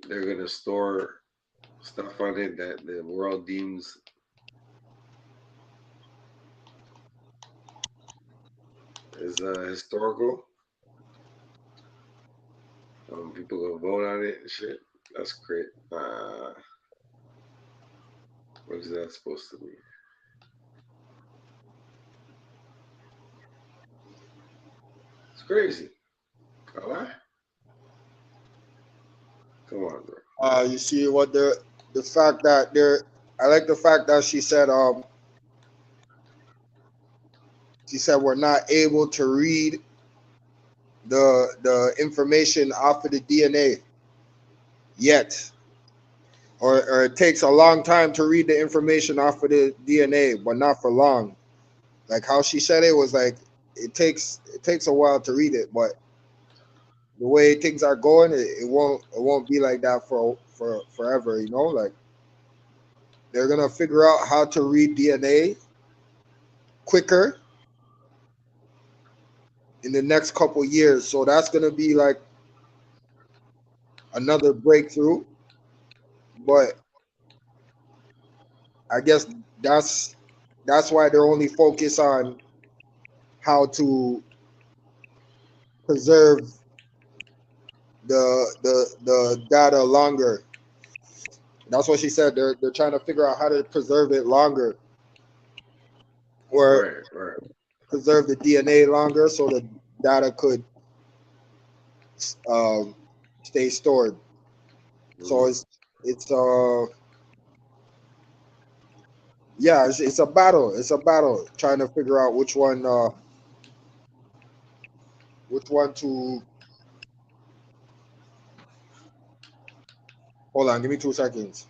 they're gonna store stuff on it that the world deems is historical. People gonna vote on it and shit. That's great. What is that supposed to mean? It's crazy. Alright. Come on, bro. you see what the fact that I like the fact that she said we're not able to read the information off of the DNA yet. Or it takes a long time to read the information off of the DNA, but not for long. Like how she said it was like it takes a while to read it, but the way things are going, it won't be like that for forever, you know? Like they're gonna figure out how to read DNA quicker in the next couple years. So that's gonna be like another breakthrough. But I guess that's why they're only focused on how to preserve the data longer. That's what she said. They're trying to figure out how to preserve it longer, or preserve the DNA longer, so the data could stay stored. So it's yeah, it's a battle. It's a battle trying to figure out which one to. Hold on, give me 2 seconds.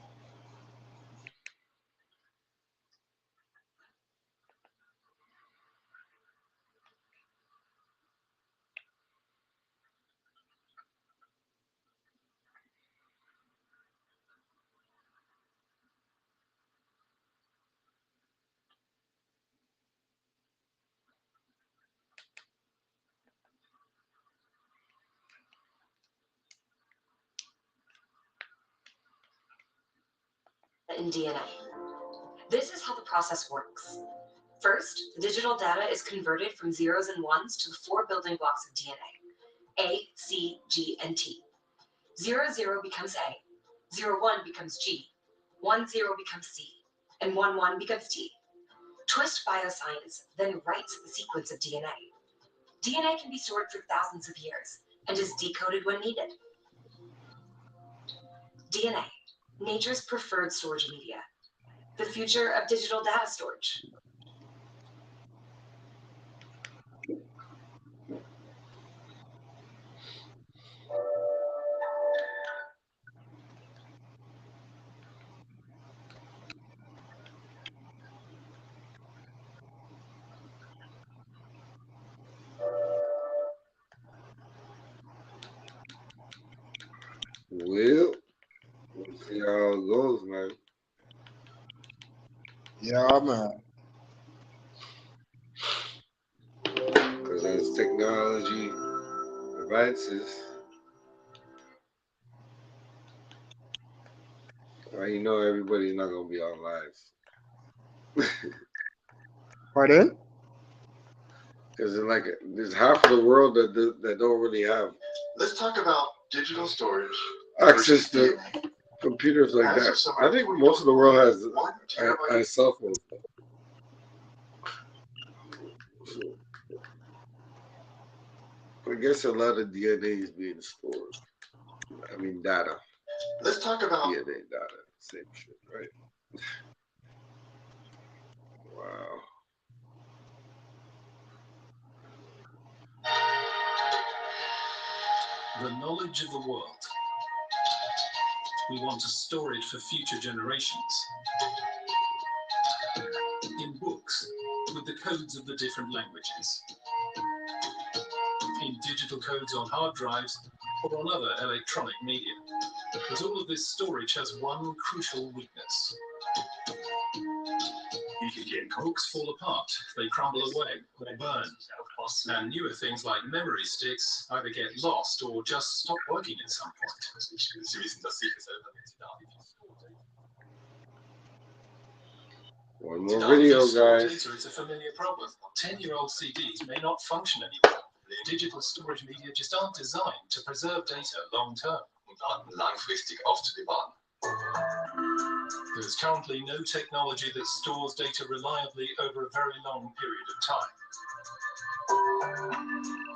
in DNA. This is how the process works. First, the digital data is converted from zeros and ones to the 4 building blocks of DNA: A, C, G, and T. 0, 0 becomes A, 0, 1 becomes G, 1, 0 becomes C, and 1, 1 becomes T. Twist bioscience then writes the sequence of DNA. DNA can be stored for thousands of years and is decoded when needed. DNA, nature's preferred storage media. The future of digital data storage. Well, we'll see how it goes, man. Yeah, man. Because as technology advances, well, you know everybody's not gonna be on live. Pardon? Because like there's half of the world that don't really have Let's talk about digital storage. access to computers like that. I think most of the world has cell phones. So, I guess a lot of DNA is being stored. I mean, data. Let's talk about DNA data. Same shit, right? Wow. The knowledge of the world. We want to store it for future generations. In books, with the codes of the different languages. In digital codes on hard drives or on other electronic media. But all of this storage has one crucial weakness. Books fall apart, they crumble away or burn, and newer things like memory sticks either get lost or just stop working at some point. One more video, guys. Data is a familiar problem. 10-year-old CDs may not function anymore. Digital storage media just aren't designed to preserve data long term. There's currently no technology that stores data reliably over a very long period of time.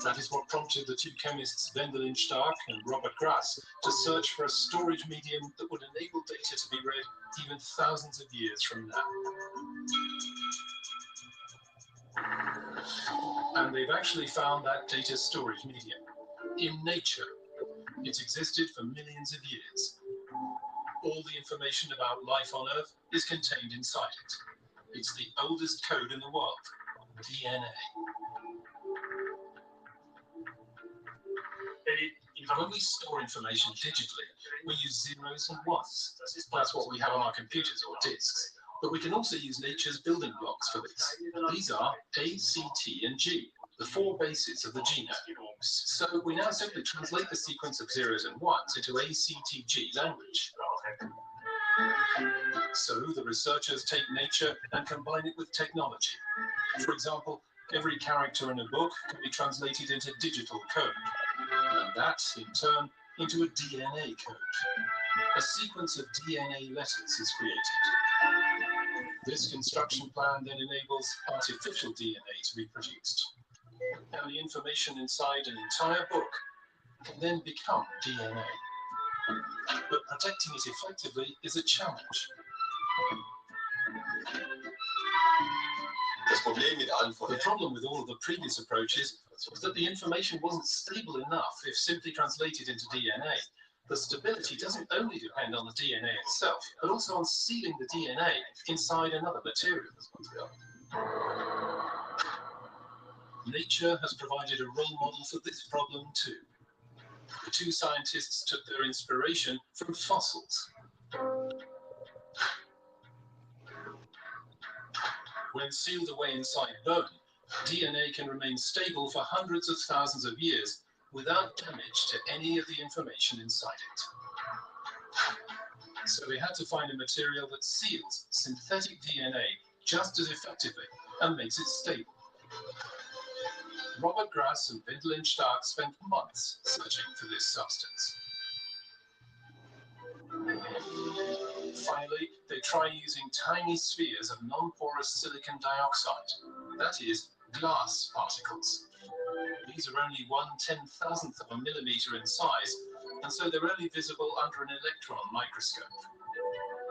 That is what prompted the two chemists Wendelin Stark and Robert Grass to search for a storage medium that would enable data to be read even thousands of years from now. And they've actually found that data storage medium in nature. It's existed for millions of years. All the information about life on Earth is contained inside it. It's the oldest code in the world, DNA. When we store information digitally, we use zeros and ones. That's what we have on our computers or disks. But we can also use nature's building blocks for this. These are A, C, T, and G, the 4 bases of the genome. So we now simply translate the sequence of zeros and ones into ACTG language. So the researchers take nature and combine it with technology. For example, every character in a book can be translated into digital code. And that, in turn, into a DNA code. A sequence of DNA letters is created. This construction plan then enables artificial DNA to be produced. And the information inside an entire book can then become DNA. But protecting it effectively is a challenge. The problem with all of the previous approaches was that the information wasn't stable enough if simply translated into DNA. The stability doesn't only depend on the DNA itself, but also on sealing the DNA inside another material. Nature has provided a role model for this problem too. The two scientists took their inspiration from fossils. When sealed away inside bone, DNA can remain stable for hundreds of thousands of years without damage to any of the information inside it. So they had to find a material that seals synthetic DNA just as effectively and makes it stable. Robert Grass and Vindelin Stark spent months searching for this substance. Finally, they try using tiny spheres of non-porous silicon dioxide, that is, glass particles. These are only 1/10,000th of a millimeter in size, and so they're only visible under an electron microscope.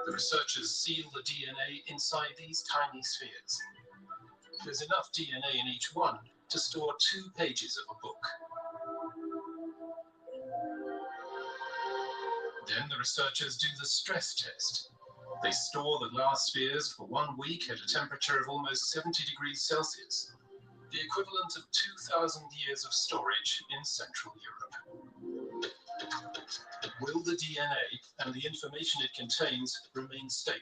The researchers seal the DNA inside these tiny spheres. There's enough DNA in each one to store 2 pages of a book. Then the researchers do the stress test. They store the glass spheres for 1 week at a temperature of almost 70 degrees Celsius, the equivalent of 2,000 years of storage in Central Europe. Will the DNA and the information it contains remain stable?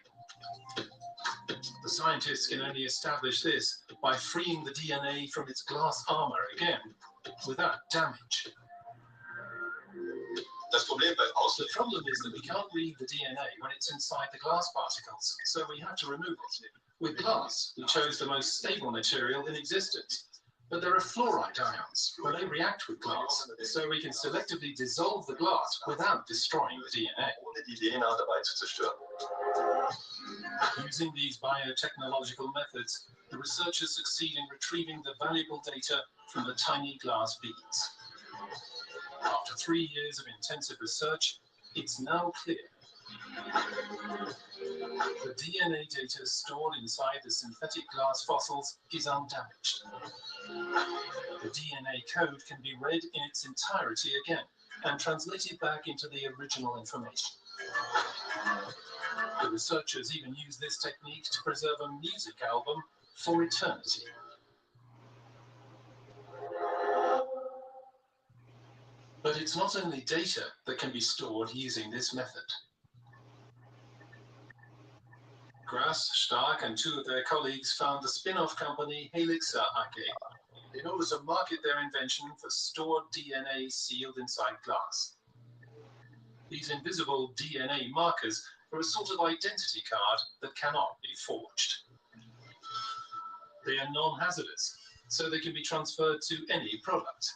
The scientists can only establish this by freeing the DNA from its glass armor again, without damage. The problem is that we can't read the DNA when it's inside the glass particles, so we have to remove it. With glass, we chose the most stable material in existence. But there are fluoride ions, but they react with glass, so we can selectively dissolve the glass without destroying the DNA. Using these biotechnological methods, the researchers succeed in retrieving the valuable data from the tiny glass beads. After 3 years of intensive research, it's now clear. The DNA data stored inside the synthetic glass fossils is undamaged. The DNA code can be read in its entirety again and translated back into the original information. The researchers even use this technique to preserve a music album for eternity. But it's not only data that can be stored using this method. Grass, Stark, and 2 of their colleagues found the spin-off company Helixa AG in order to market their invention for stored DNA sealed inside glass. These invisible DNA markers are a sort of identity card that cannot be forged. They are non-hazardous, so they can be transferred to any product.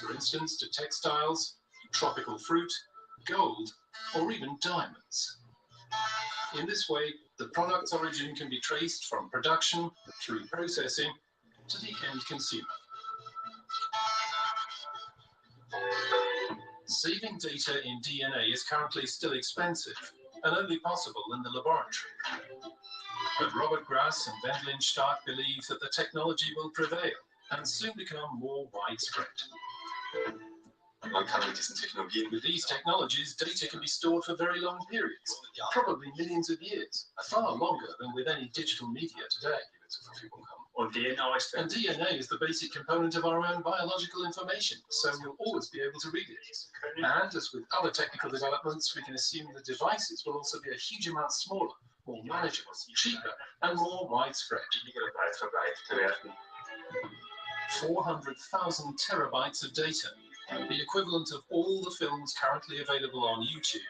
For instance, to textiles, tropical fruit, gold, or even diamonds. In this way, the product's origin can be traced from production through processing to the end consumer. Saving data in DNA is currently still expensive and only possible in the laboratory. But Robert Grass and Wendelin Stark believe that the technology will prevail and soon become more widespread. With these technologies, data can be stored for very long periods, probably millions of years, far longer than with any digital media today. And DNA is the basic component of our own biological information, so we'll always be able to read it. And as with other technical developments, we can assume the devices will also be a huge amount smaller, more manageable, cheaper, and more widespread. 400,000 terabytes of data, the equivalent of all the films currently available on YouTube,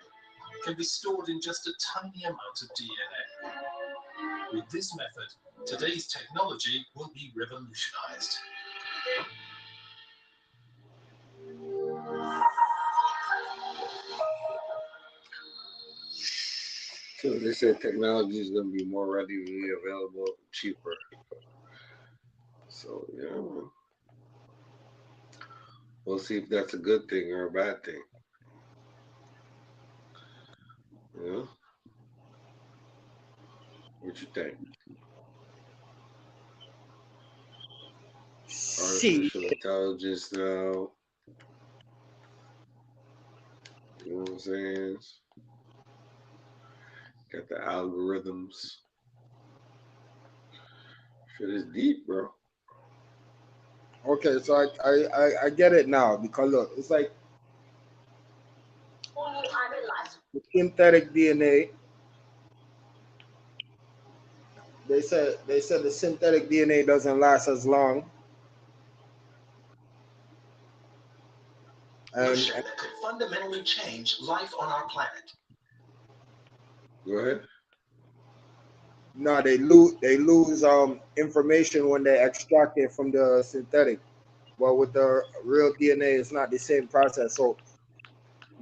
can be stored in just a tiny amount of DNA. With this method, today's technology will be revolutionized. So they said technology is going to be more readily available, cheaper. So, yeah, man. We'll see if that's a good thing or a bad thing. Yeah. What you think? Artificial intelligence now. You know what I'm saying? Got the algorithms. Shit is deep, bro. Okay, so I get it now, because look, it's like the synthetic DNA. They said the synthetic DNA doesn't last as long. That could fundamentally change life on our planet. Go ahead. No, they lose information when they extract it from the synthetic. But with the real DNA, it's not the same process. So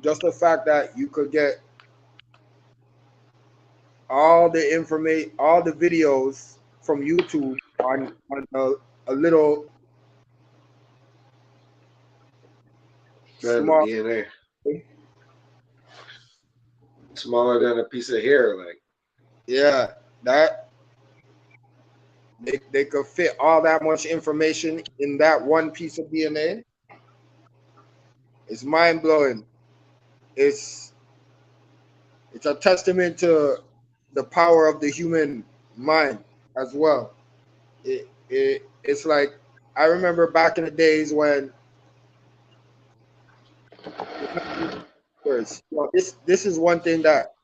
just the fact that you could get all the information, all the videos from YouTube on a little Than the small. DNA. Smaller than a piece of hair, like. Yeah, that they could fit all that much information in that one piece of DNA. It's mind blowing. It's it's a testament to the power of the human mind as well. It's like I remember back in the days when this is one thing that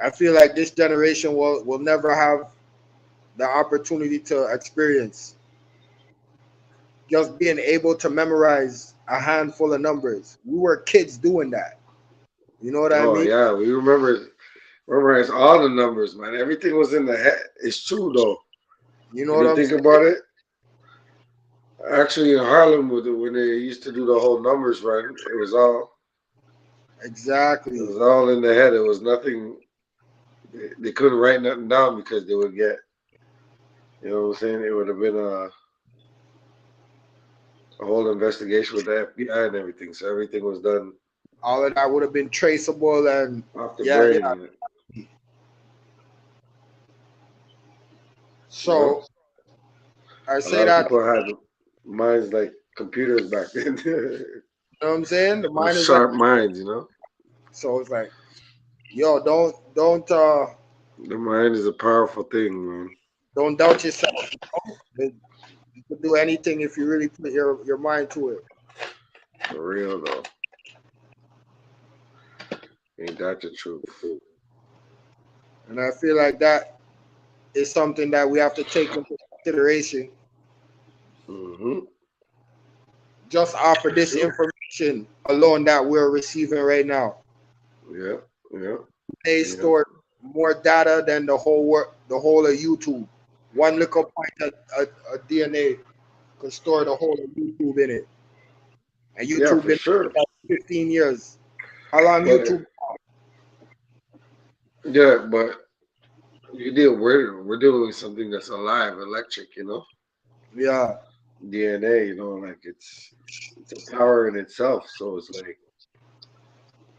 I feel like this generation will never have the opportunity to experience. Just being able to memorize a handful of numbers. We were kids doing that. You know what I Oh mean? yeah, we memorize all the numbers, man. Everything was in the head. It's true though. You know When what you I'm think saying? about it, actually in Harlem, when they used to do the whole numbers run, Exactly. it was all in the head. It was nothing. They couldn't write nothing down because they would get, you know what I'm saying? It would have been a whole investigation with the FBI and everything. So everything was done All of that would have been traceable and off the yeah, brain. yeah. You know, So I a say lot of that, people had minds like computers back then. you know what I'm saying? The Or mind is like, sharp minds, you know. so it's like, yo, don't The mind is a powerful thing, man. don't doubt yourself. You can do anything if you really put your mind to it. For real though. Ain't that the truth? And I feel like that is something that we have to take into consideration Mm-hmm. just offer this Sure. information alone that we're receiving right now. Yeah, yeah, They yeah. store more data than the whole of YouTube. One little point of DNA could store the whole of YouTube in it. And Yeah, YouTube for been sure. like 15 years. How long But YouTube? yeah, but we're dealing with something that's alive, electric, you know. Yeah, DNA, you know, like it's a power in itself. So it's like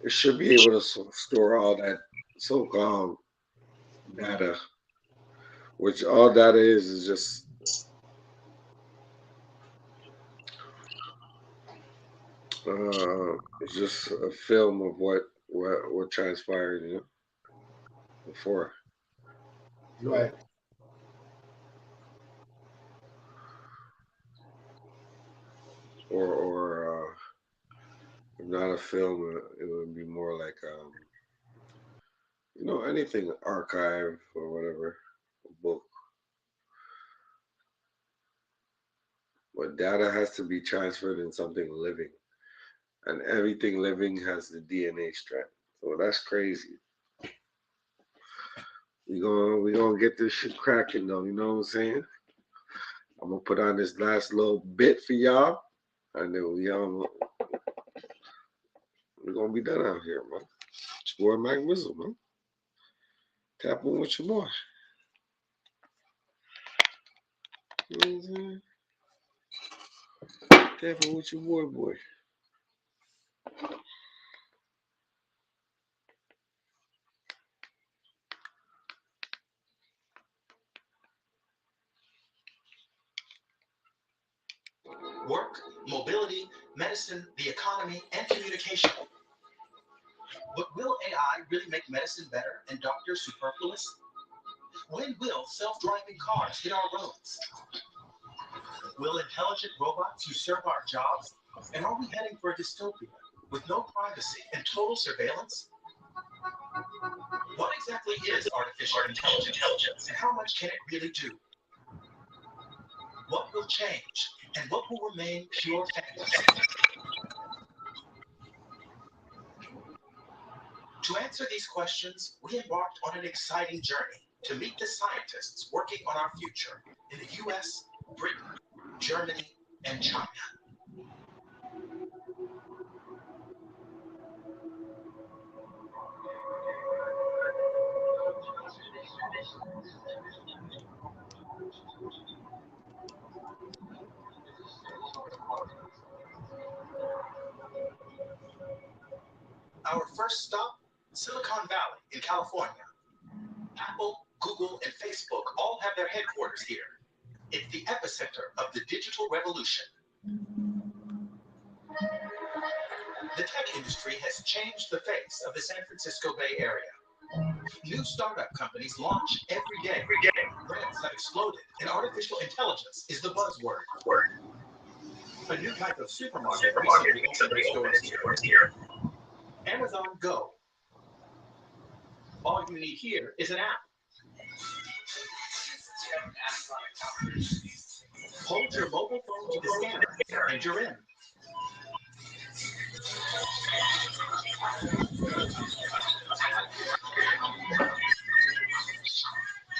it should be able to store all that so-called data, which all data is just it's just a film of what transpired, you know, before. So right. or if not a film, it would be more like you know, anything archive or whatever, a book. But data has to be transferred in something living, and everything living has the DNA strand. So that's crazy. We gonna get this shit cracking though. You know what I'm saying? I'm gonna put on this last little bit for y'all, and then we're gonna be done out here, man. It's your boy Mac Mizzle, man. Tap on with your boy. You know what I'm saying? Tap on with your boy. Work, mobility, medicine, the economy, and communication. But will AI really make medicine better and doctors superfluous? When will self-driving cars hit our roads? Will intelligent robots usurp our jobs? And are we heading for a dystopia with no privacy and total surveillance? What exactly is artificial intelligence, and how much can it really do? What will change, and what will remain pure fantasy? To answer these questions, we embarked on an exciting journey to meet the scientists working on our future in the US, Britain, Germany, and China. Our first stop, Silicon Valley in California. Apple, Google, and Facebook all have their headquarters here. It's the epicenter of the digital revolution. The tech industry has changed the face of the San Francisco Bay Area. New startup companies launch every day. Brands have exploded, and artificial intelligence is the buzzword. A new type of supermarket recently opened its doors here. Amazon Go. All you need here is an app. Hold your mobile phone to the scanner, and you're in.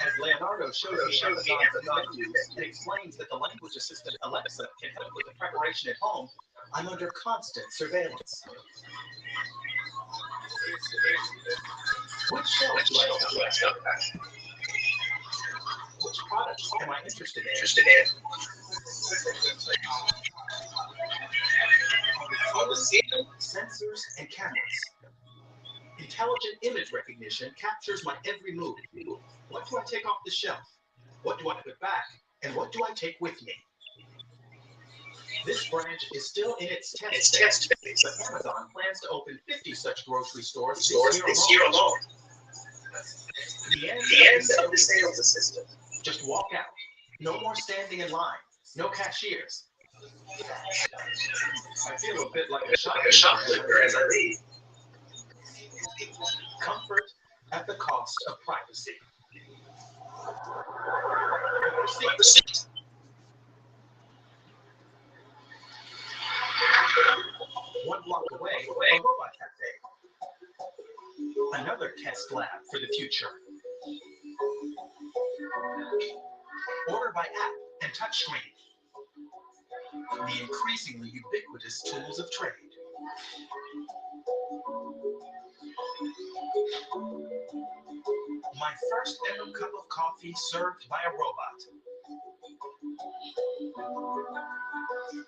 As Leonardo shows me Amazon's menus and explains that the language assistant Alexa can help with the preparation at home, I'm under constant surveillance. Which shelves do I stop at? Which products am I interested in? Sensors and cameras. Intelligent image recognition captures my every move. What do I take off the shelf? What do I put back? And what do I take with me? This branch is still in its test phase, but Amazon plans to open 50 such grocery stores this year alone. The end of the sales assistant. Just walk out. No more standing in line. No cashiers. I feel a bit like a shoplifter as I leave. Comfort at the cost of privacy. Receipt. One block away, a robot cafe. Another test lab for the future. Order by app and touchscreen. The increasingly ubiquitous tools of trade. My first ever cup of coffee served by a robot.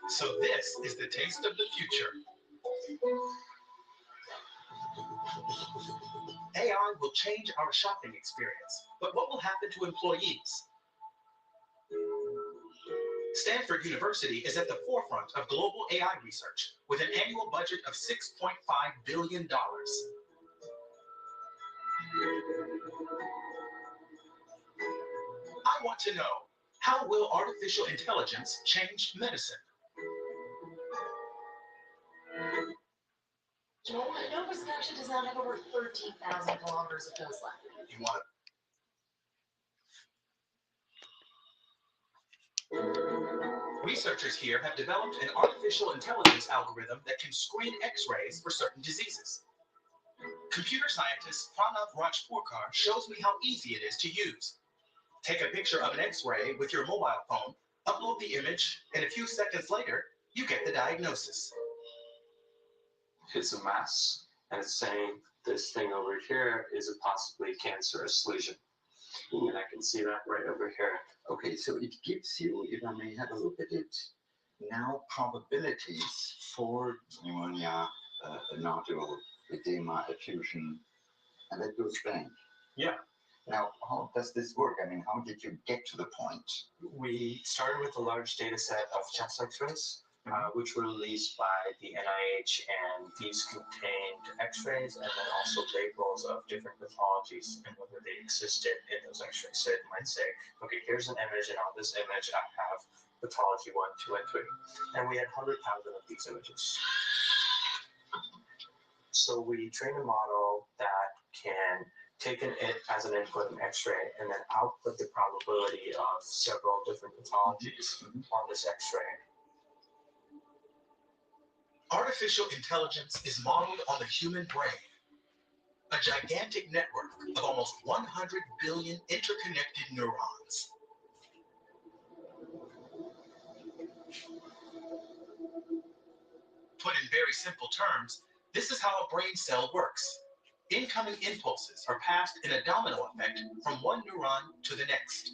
So this is the taste of the future. AI will change our shopping experience, but what will happen to employees? Stanford University is at the forefront of global AI research with an annual budget of $6.5 billion. I want to know, how will artificial intelligence change medicine? Joel, Nova Scotia does not have over 13,000 kilometers of coastline. You want to... Researchers here have developed an artificial intelligence algorithm that can screen X-rays for certain diseases. Computer scientist Pranav Rajpurkar shows me how easy it is to use. Take a picture of an X-ray with your mobile phone, upload the image, and a few seconds later, you get the diagnosis. It's a mass, and it's saying this thing over here is a possibly cancerous lesion. And I can see that right over here. Okay, so it gives you, if I may have a look at it, now probabilities for pneumonia, nodule, edema, effusion, and that goes blank. Yeah. Now, how does this work? I mean, how did you get to the point? We started with a large data set of chest X-rays, which were released by the NIH, and these contained X-rays and then also labels of different pathologies and whether they existed in those X-rays. So it might say, okay, here's an image, and on this image I have pathology 1, 2, and 3. And we had 100,000 of these images. So we trained a model that can take it as an input, an X-ray, and then output the probability of several different pathologies on this X-ray. Artificial intelligence is modeled on the human brain. A gigantic network of almost 100 billion interconnected neurons. Put in very simple terms, this is how a brain cell works. Incoming impulses are passed in a domino effect from one neuron to the next.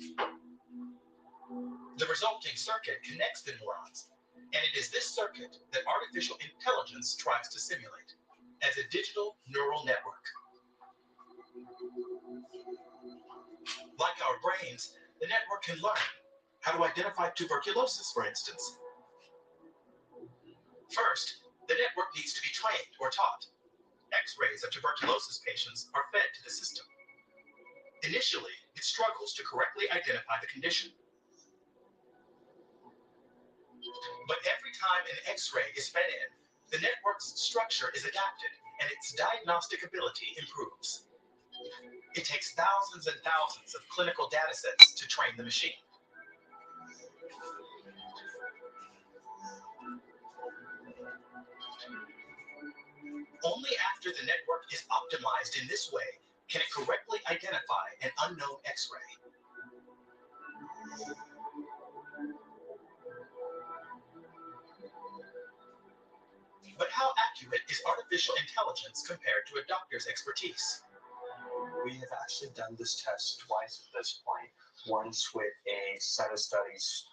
The resulting circuit connects the neurons, and it is this circuit that artificial intelligence tries to simulate as a digital neural network. Like our brains, the network can learn how to identify tuberculosis, for instance. First, the network needs to be trained or taught. X-rays of tuberculosis patients are fed to the system. Initially, it struggles to correctly identify the condition. But every time an X-ray is fed in, the network's structure is adapted and its diagnostic ability improves. It takes thousands and thousands of clinical data sets to train the machine. Only after the network is optimized in this way can it correctly identify an unknown X-ray. But how accurate is artificial intelligence compared to a doctor's expertise? We have actually done this test twice at this point. Once with a set of studies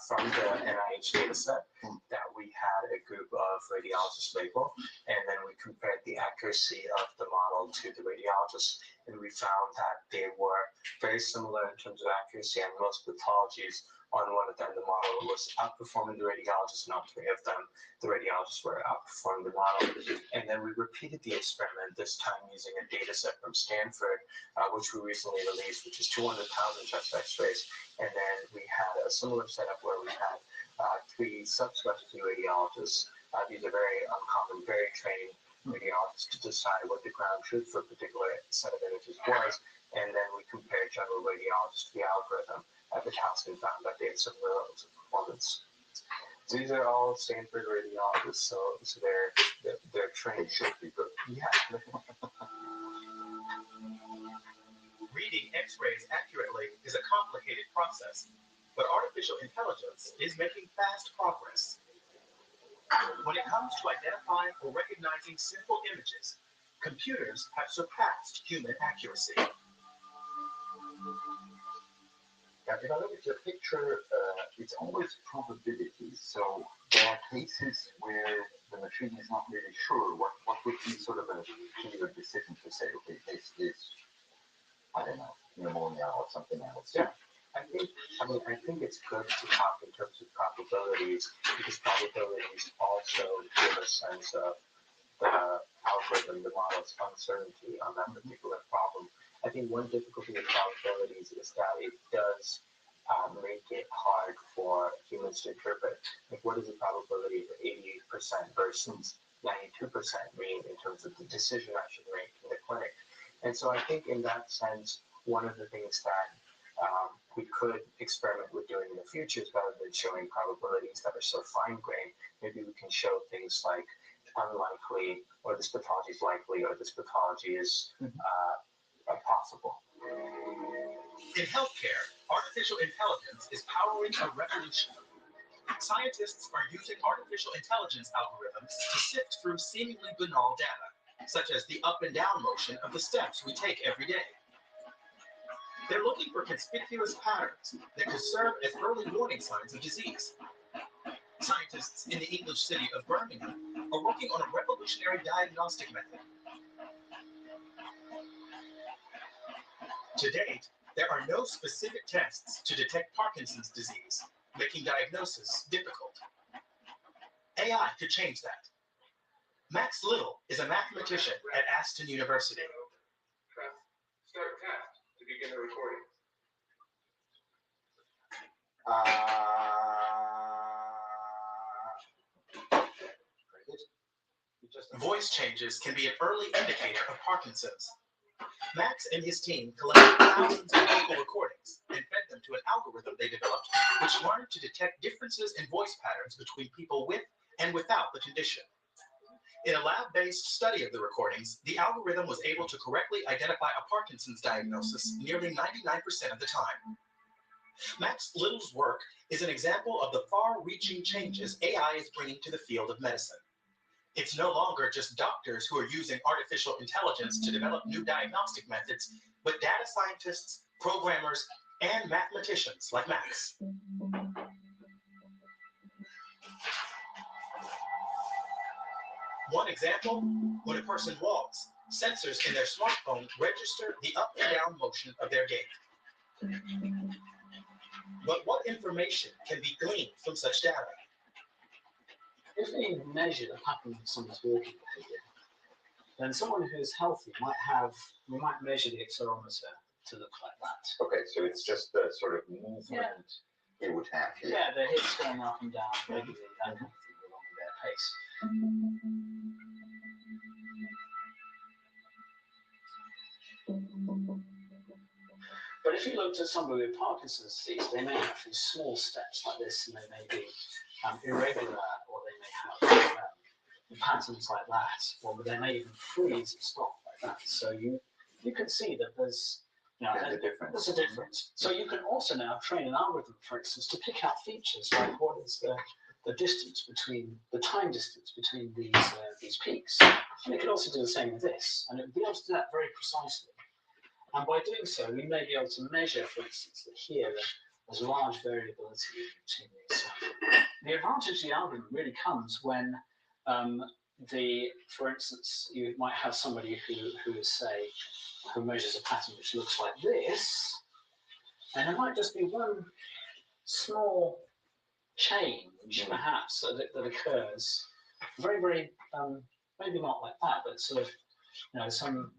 from the NIH data set that we had a group of radiologists label, and then we compared the accuracy of the model to the radiologists, and we found that they were very similar in terms of accuracy on most pathologies. On one of them, the model was outperforming the radiologists, and on three of them, the radiologists were outperforming the model. And then we repeated the experiment, this time using a data set from Stanford, which we recently released, which is 200,000 chest x-rays. And then we had a similar setup where we had three subspecialty radiologists. These are very uncommon, very trained radiologists to decide what the ground truth for a particular set of images was. And then we compared general radiologists to the algorithm at the task and found that they had similar levels of performance. So these are all Stanford radiologists, so their training should be good. Yeah. Reading X-rays accurately is a complicated process, but artificial intelligence is making fast progress. When it comes to identifying or recognizing simple images, computers have surpassed human accuracy. If I look at your picture, it's always probabilities. So there are cases where the machine is not really sure what would be sort of a clear decision to say, okay, this is, I don't know, pneumonia or something else. Yeah. I think it's good to talk in terms of probabilities, because probabilities also give a sense of the algorithm, the model's uncertainty on that particular problem. I think one difficulty with probabilities is that it does make it hard for humans to interpret. Like, what does the probability of 88% versus 92% mean in terms of the decision I should make in the clinic? And so I think in that sense, one of the things that we could experiment with doing in the future is, rather than showing probabilities that are so fine-grained, maybe we can show things like unlikely, or this pathology is likely, or this pathology is possible. In healthcare, artificial intelligence is powering a revolution. Scientists are using artificial intelligence algorithms to sift through seemingly banal data, such as the up and down motion of the steps we take every day. They're looking for conspicuous patterns that could serve as early warning signs of disease. Scientists in the English city of Birmingham are working on a revolutionary diagnostic method. To date, there are no specific tests to detect Parkinson's disease, making diagnosis difficult. AI could change that. Max Little is a mathematician at Aston University. Start test to begin the recording. Voice changes can be an early indicator of Parkinson's. Max and his team collected thousands of vocal recordings and fed them to an algorithm they developed, which learned to detect differences in voice patterns between people with and without the condition. In a lab-based study of the recordings, the algorithm was able to correctly identify a Parkinson's diagnosis nearly 99% of the time. Max Little's work is an example of the far-reaching changes AI is bringing to the field of medicine. It's no longer just doctors who are using artificial intelligence to develop new diagnostic methods, but data scientists, programmers, and mathematicians like Max. One example, when a person walks, sensors in their smartphone register the up and down motion of their gait. But what information can be gleaned from such data? If we measure the pattern of someone's walking behavior, then someone who's healthy we might measure the accelerometer to look like that. Okay, so it's just the sort of movement you would have here. Yeah, the hips going up and down regularly, that kind of thing, along their pace. But if you looked at somebody with Parkinson's disease, they may have these small steps like this, and they may be irregular, or they may have patterns like that, or they may even freeze and stop like that. So you can see that there's a difference. There's a difference. So you can also now train an algorithm, for instance, to pick out features like what is the distance between the time distance between these peaks, and it can also do the same with this, and it will be able to do that very precisely. And by doing so, we may be able to measure, for instance, that here there's large variability between these. The advantage of the algorithm really comes when for instance, you might have somebody who measures a pattern which looks like this, and there might just be one small change, perhaps, that occurs, very, very, maybe not like that, but sort of, some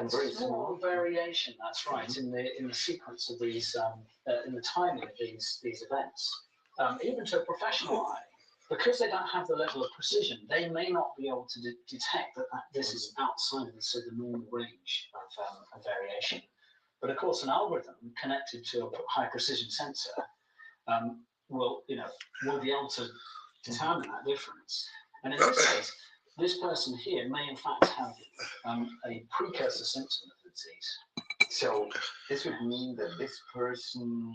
small variation. That's right, in the sequence of these, in the timing of these events, even to a professional eye. Because they don't have the level of precision, they may not be able to detect that this is outside of the normal range of variation. But of course, an algorithm connected to a high precision sensor will be able to determine that difference. And in this case, this person here may in fact have a precursor symptom of the disease. So this would mean that this person,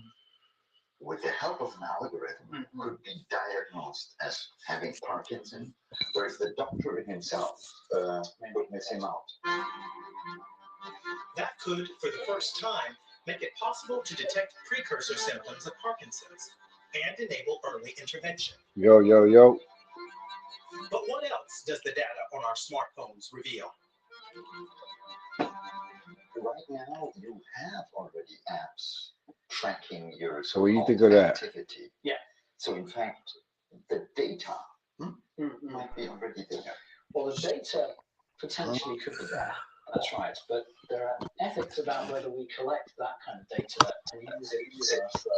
with the help of an algorithm, could be diagnosed as having Parkinson, whereas the doctor himself would miss him out. That could, for the first time, make it possible to detect precursor symptoms of Parkinson's and enable early intervention. Yo, yo, yo. But what else does the data on our smartphones reveal? Right now, you have already apps tracking your So what do you think of that? activity. Yeah. So in fact, the data might be already there. Well, the data potentially could be there. That's right. But there are ethics about whether we collect that kind of data and use it for.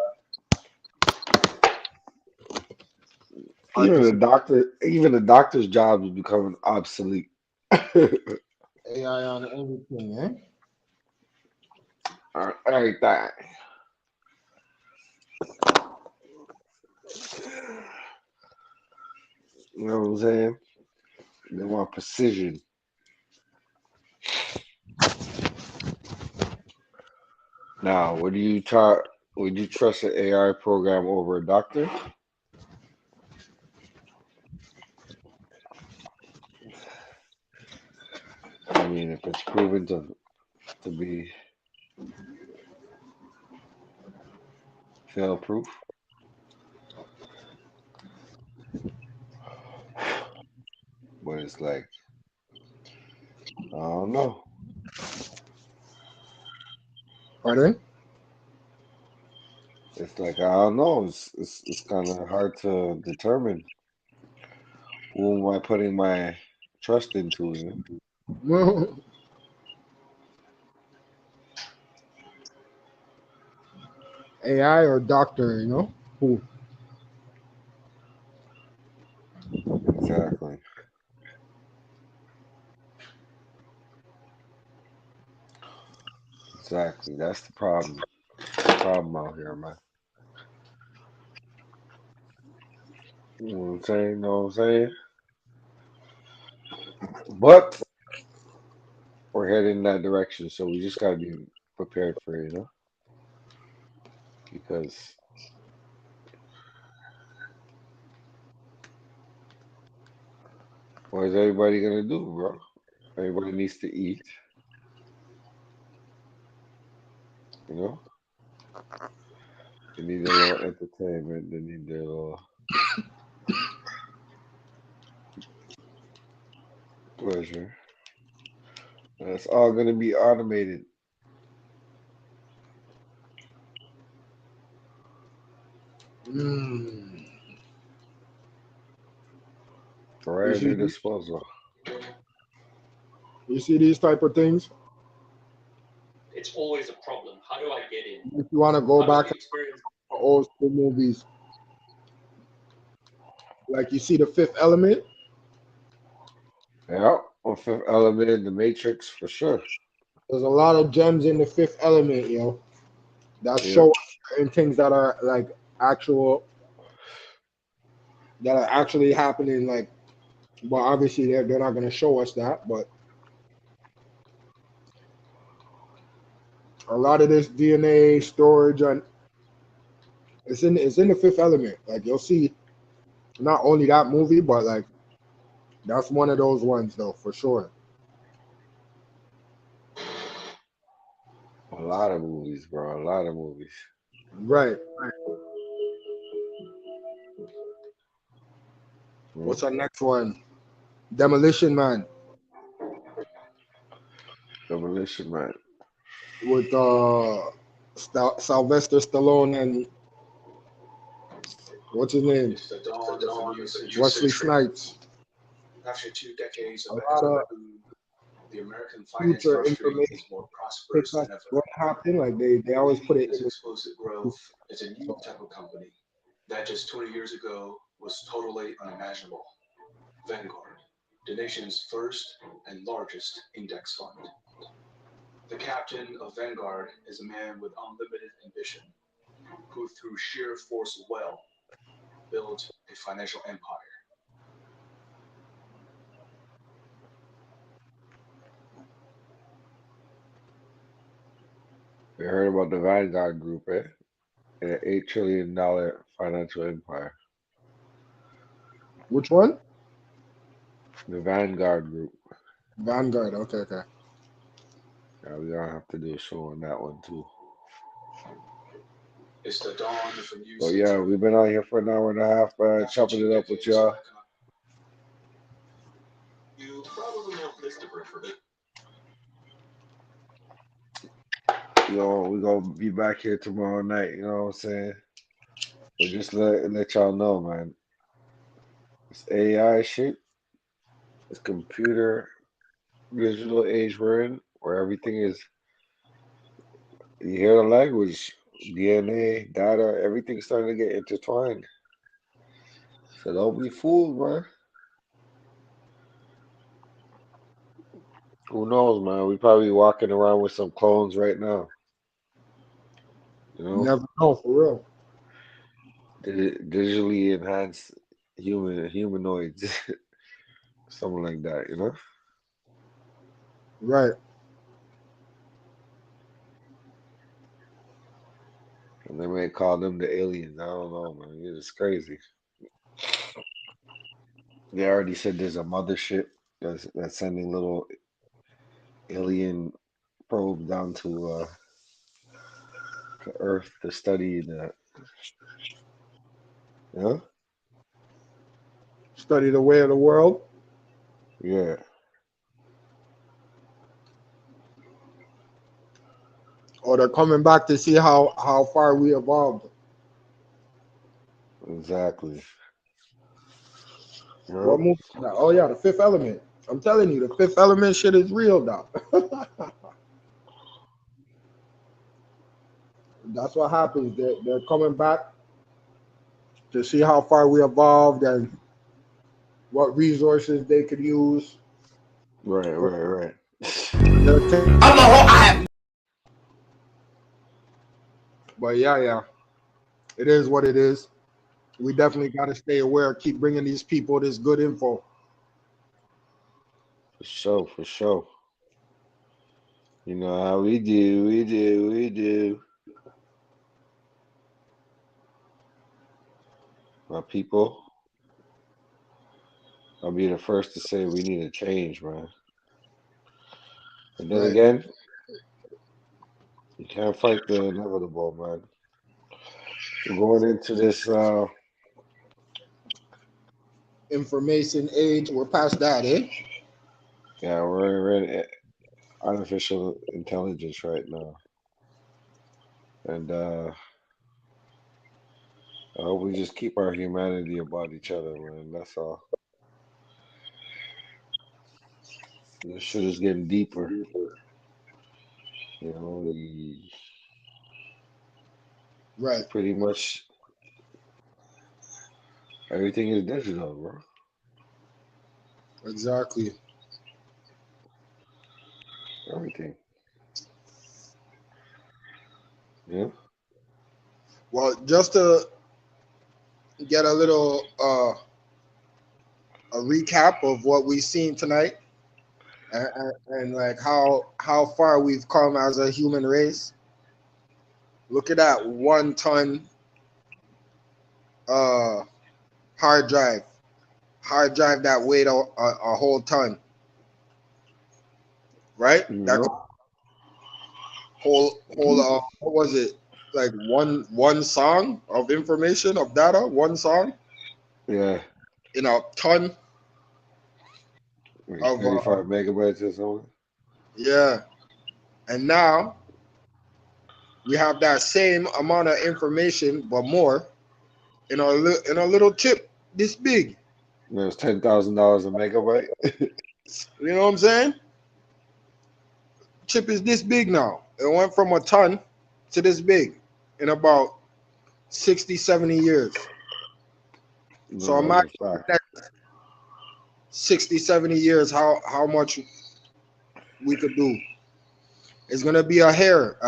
Even the doctor's job is becoming obsolete. AI on everything, eh? Everything. You know what I'm saying? They want precision. Now, would you trust an AI program over a doctor? I mean, if it's proven to be fail-proof. But it's like, I don't know. Pardon? It's like, I don't know. It's kind of hard to determine who am I putting my trust into. You know? AI or doctor, you know? Who? Exactly. Exactly. That's the problem. Problem out here, man. You know what I'm saying? But we're heading in that direction, so we just gotta be prepared for it, because what is everybody gonna do, bro? Everybody needs to eat, you know? They need a little entertainment, they need their little pleasure. And it's all gonna be automated. Right You at their see, disposal. you see these type of things. It's always a problem. How do I get in? If you want to go How do I back experience? to old school movies, like you see the Fifth Element. Yeah, on Fifth Element, The Matrix, for sure. There's a lot of gems in the Fifth Element, that Yeah. show us certain things that are like actual, that are actually happening. Like, well, obviously they're not gonna show us that, but a lot of this DNA storage and it's in the Fifth Element. Like you'll see, not only that movie, but like that's one of those ones though for sure. A lot of movies, bro. A lot of movies. Right. Hmm? What's our next one? Demolition Man Demolition Man. with Sylvester Stallone and what's his name? It's the dawn of a new Wesley century. Snipes. After 2 decades A of lot of economic boom, the American finance future industry information is more pick prosperous up than ever. what happened. Like they always put it This in. explosive growth is a new type of company that just 20 years ago was totally unimaginable. Vanguard, the nation's first and largest index fund. The captain of Vanguard is a man with unlimited ambition, who through sheer force of will built a financial empire. We heard about the Vanguard Group, and an $8 trillion financial empire. Which one? The Vanguard Group. Vanguard. Okay. Yeah, we're gonna have to do a show on that one too. It's the dawn of a new So yeah, century. we've been out here for an hour and a half, chopping it up with y'all. You probably have this to bring for it. We're gonna be back here tomorrow night, you know what I'm saying? But just let y'all know, man. This AI shit, this computer digital age we're in, where everything is, you hear the language, DNA, data, everything's starting to get intertwined. So don't be fooled, man. Who knows, man? We probably walking around with some clones right now. You know, Never know for real. digitally enhanced humanoids, something like that. You know. Right. And they may call them the aliens. I don't know, man. It's crazy. They already said there's a mothership that's sending little alien probes down to Earth to study the, you know? Study the way of the world. Yeah, Or they're coming back to see how far we evolved. exactly. You What know? movie is that? Oh yeah, the Fifth Element. I'm telling you, the Fifth Element shit is real now. That's what happens. They're coming back to see how far we evolved and what resources they could use. Right. But yeah, it is what it is. We definitely got to stay aware. Keep bringing these people this good info. For sure, for sure. You know how we do. My people, I'll be the first to say we need a change, man. And then Right. again, you can't fight the inevitable, man. So going into this, Information age, we're past that, eh? yeah, we're in artificial intelligence right now, and I hope we just keep our humanity about each other, man. That's all. This shit is getting deeper. You know, Right. pretty much everything is digital, bro. Exactly. Everything. Yeah. Well, just to get a little a recap of what we've seen tonight, and like how far we've come as a human race. Look at that 1 ton uh hard drive, that weighed a whole ton, right? You That know. whole what was it, like one song of information, of data, one song Yeah. in a ton Like of 35 megabytes or something. yeah. And now we have that same amount of information but more in a little chip this big. There's $10,000 a megabyte. You know what I'm saying? Chip is this big now. It went from a ton to this big in about 60, 70 years. So No, imagine that's a fact. that 60, 70 years, how much we could do. It's gonna be a hair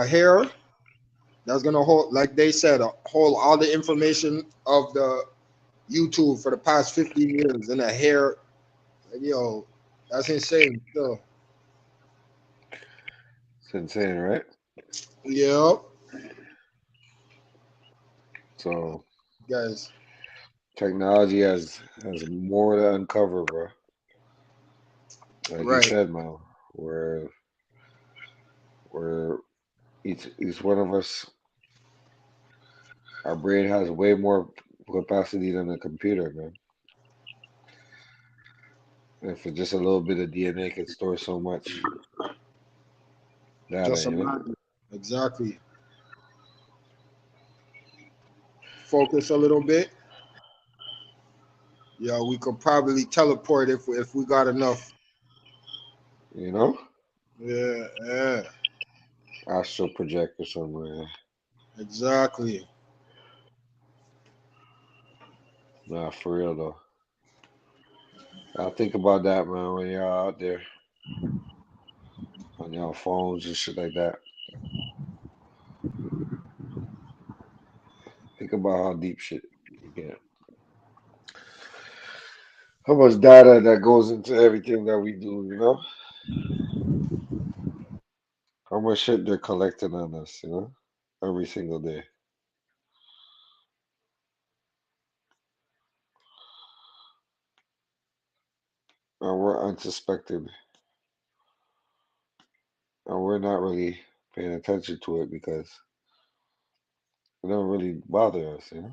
that's gonna hold, like they said, hold all the information of the YouTube for the past 50 years in a hair. Yo, that's insane. So, It's insane, right? yeah, So guys. technology has more to uncover, bro. Like you Right. said, man, where each one of us, our brain has way more capacity than a computer, man. And for just a little bit of DNA can store so much data, Just you know? imagine. Exactly. Focus a little bit. Yeah, we could probably teleport if we got enough. You know? Yeah, yeah, Astral projector somewhere. exactly. Nah, for real though. I think about that, man, when you're out there on your phones and shit like that. Think about how deep shit you get. How much data that goes into everything that we do, you know? How much shit they're collecting on us, you know? Every single day. And we're unsuspected. And we're not really paying attention to it because it don't really bother us, you know?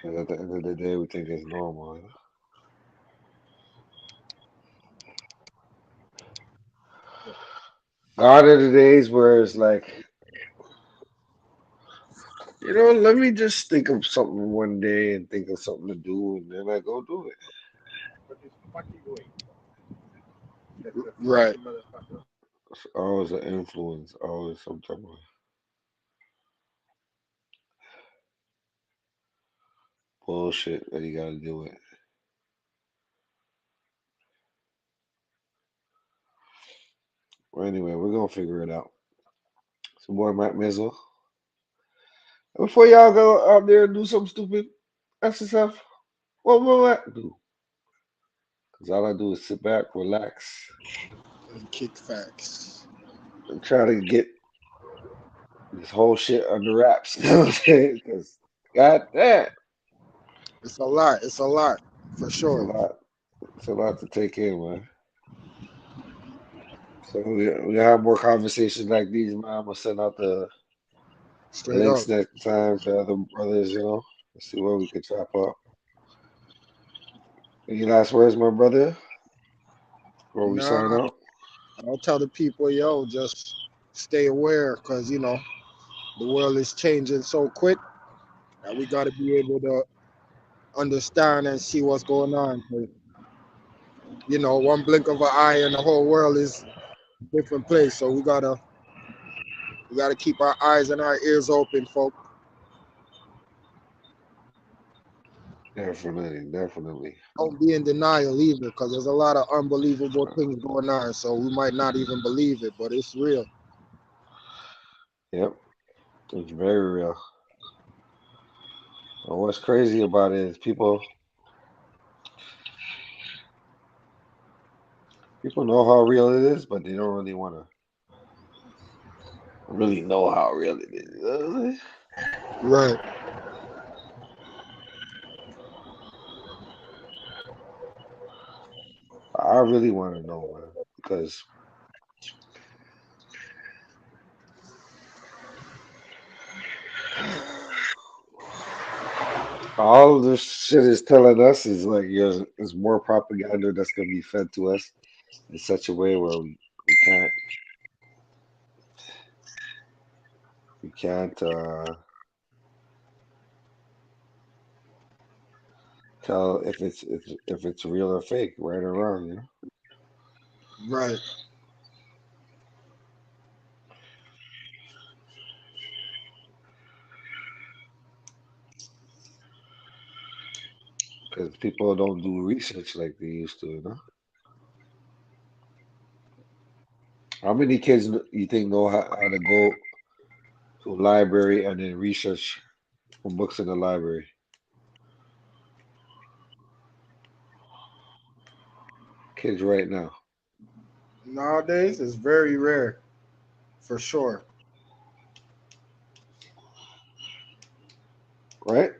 'Cause at the end of the day, we think it's normal, you know? Gone are the days where it's like, you know, let me just think of something one day and think of something to do, and then I go do it. Right. It's always an influence, always some type of bullshit that you gotta do it. Well, anyway, we're gonna figure it out. Some boy Matt Mizzle. Before y'all go out there and do something stupid, Ask yourself, what will that do? Because all I do is sit back, relax, And kick facts. and try to get this whole shit under wraps. You know what I'm saying? Because, god damn, It's a lot. It's a lot for it's a sure. lot. It's a lot to take in, man. So we have more conversations like these, man. I'm gonna send out the Straight up. links next time to other brothers, Let's see what we can chop up. Any last words, my brother, before we Nah, sign out? I'll tell the people, yo, just stay aware, because the world is changing so quick that we got to be able to understand and see what's going on. 'Cause, one blink of an eye and the whole world is a different place. So we gotta keep our eyes and our ears open, folks. Definitely, definitely. Don't be in denial either, because there's a lot of unbelievable things going on. So we might not even believe it, but it's real. Yep, it's very real. And what's crazy about it is people know how real it is, but they don't really want to really know how real it is. You know what I'm saying? Right. I really want to know, man, because all of this shit is telling us is like there's more propaganda that's gonna be fed to us in such a way where we can't tell if it's real or fake, right or wrong, Right. because people don't do research like they used to. How many kids you think know how to go to a library and then research from books in the library? Kids right now, Nowadays, it's very rare, for sure. right?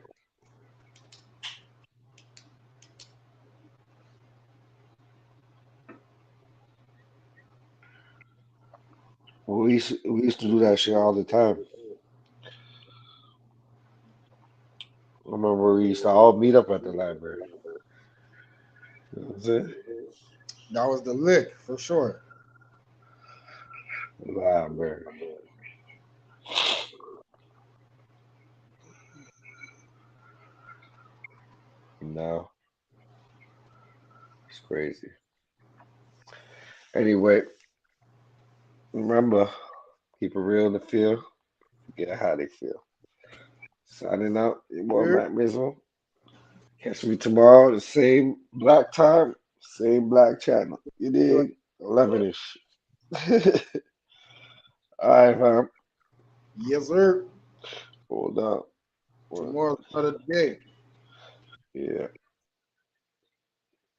Well, we used to do that shit all the time. I remember we used to all meet up at the library. You know what I'm saying? That was the lick, for sure. Library. No, it's crazy. Anyway, remember, keep it real in the field. Forget how they feel. Signing out, your boy Yeah. Matt Mizzle. Catch me tomorrow, the same black time, same black channel. You dig? 11ish. All right, fam. Yes, sir. Hold up. Tomorrow's another day. Yeah.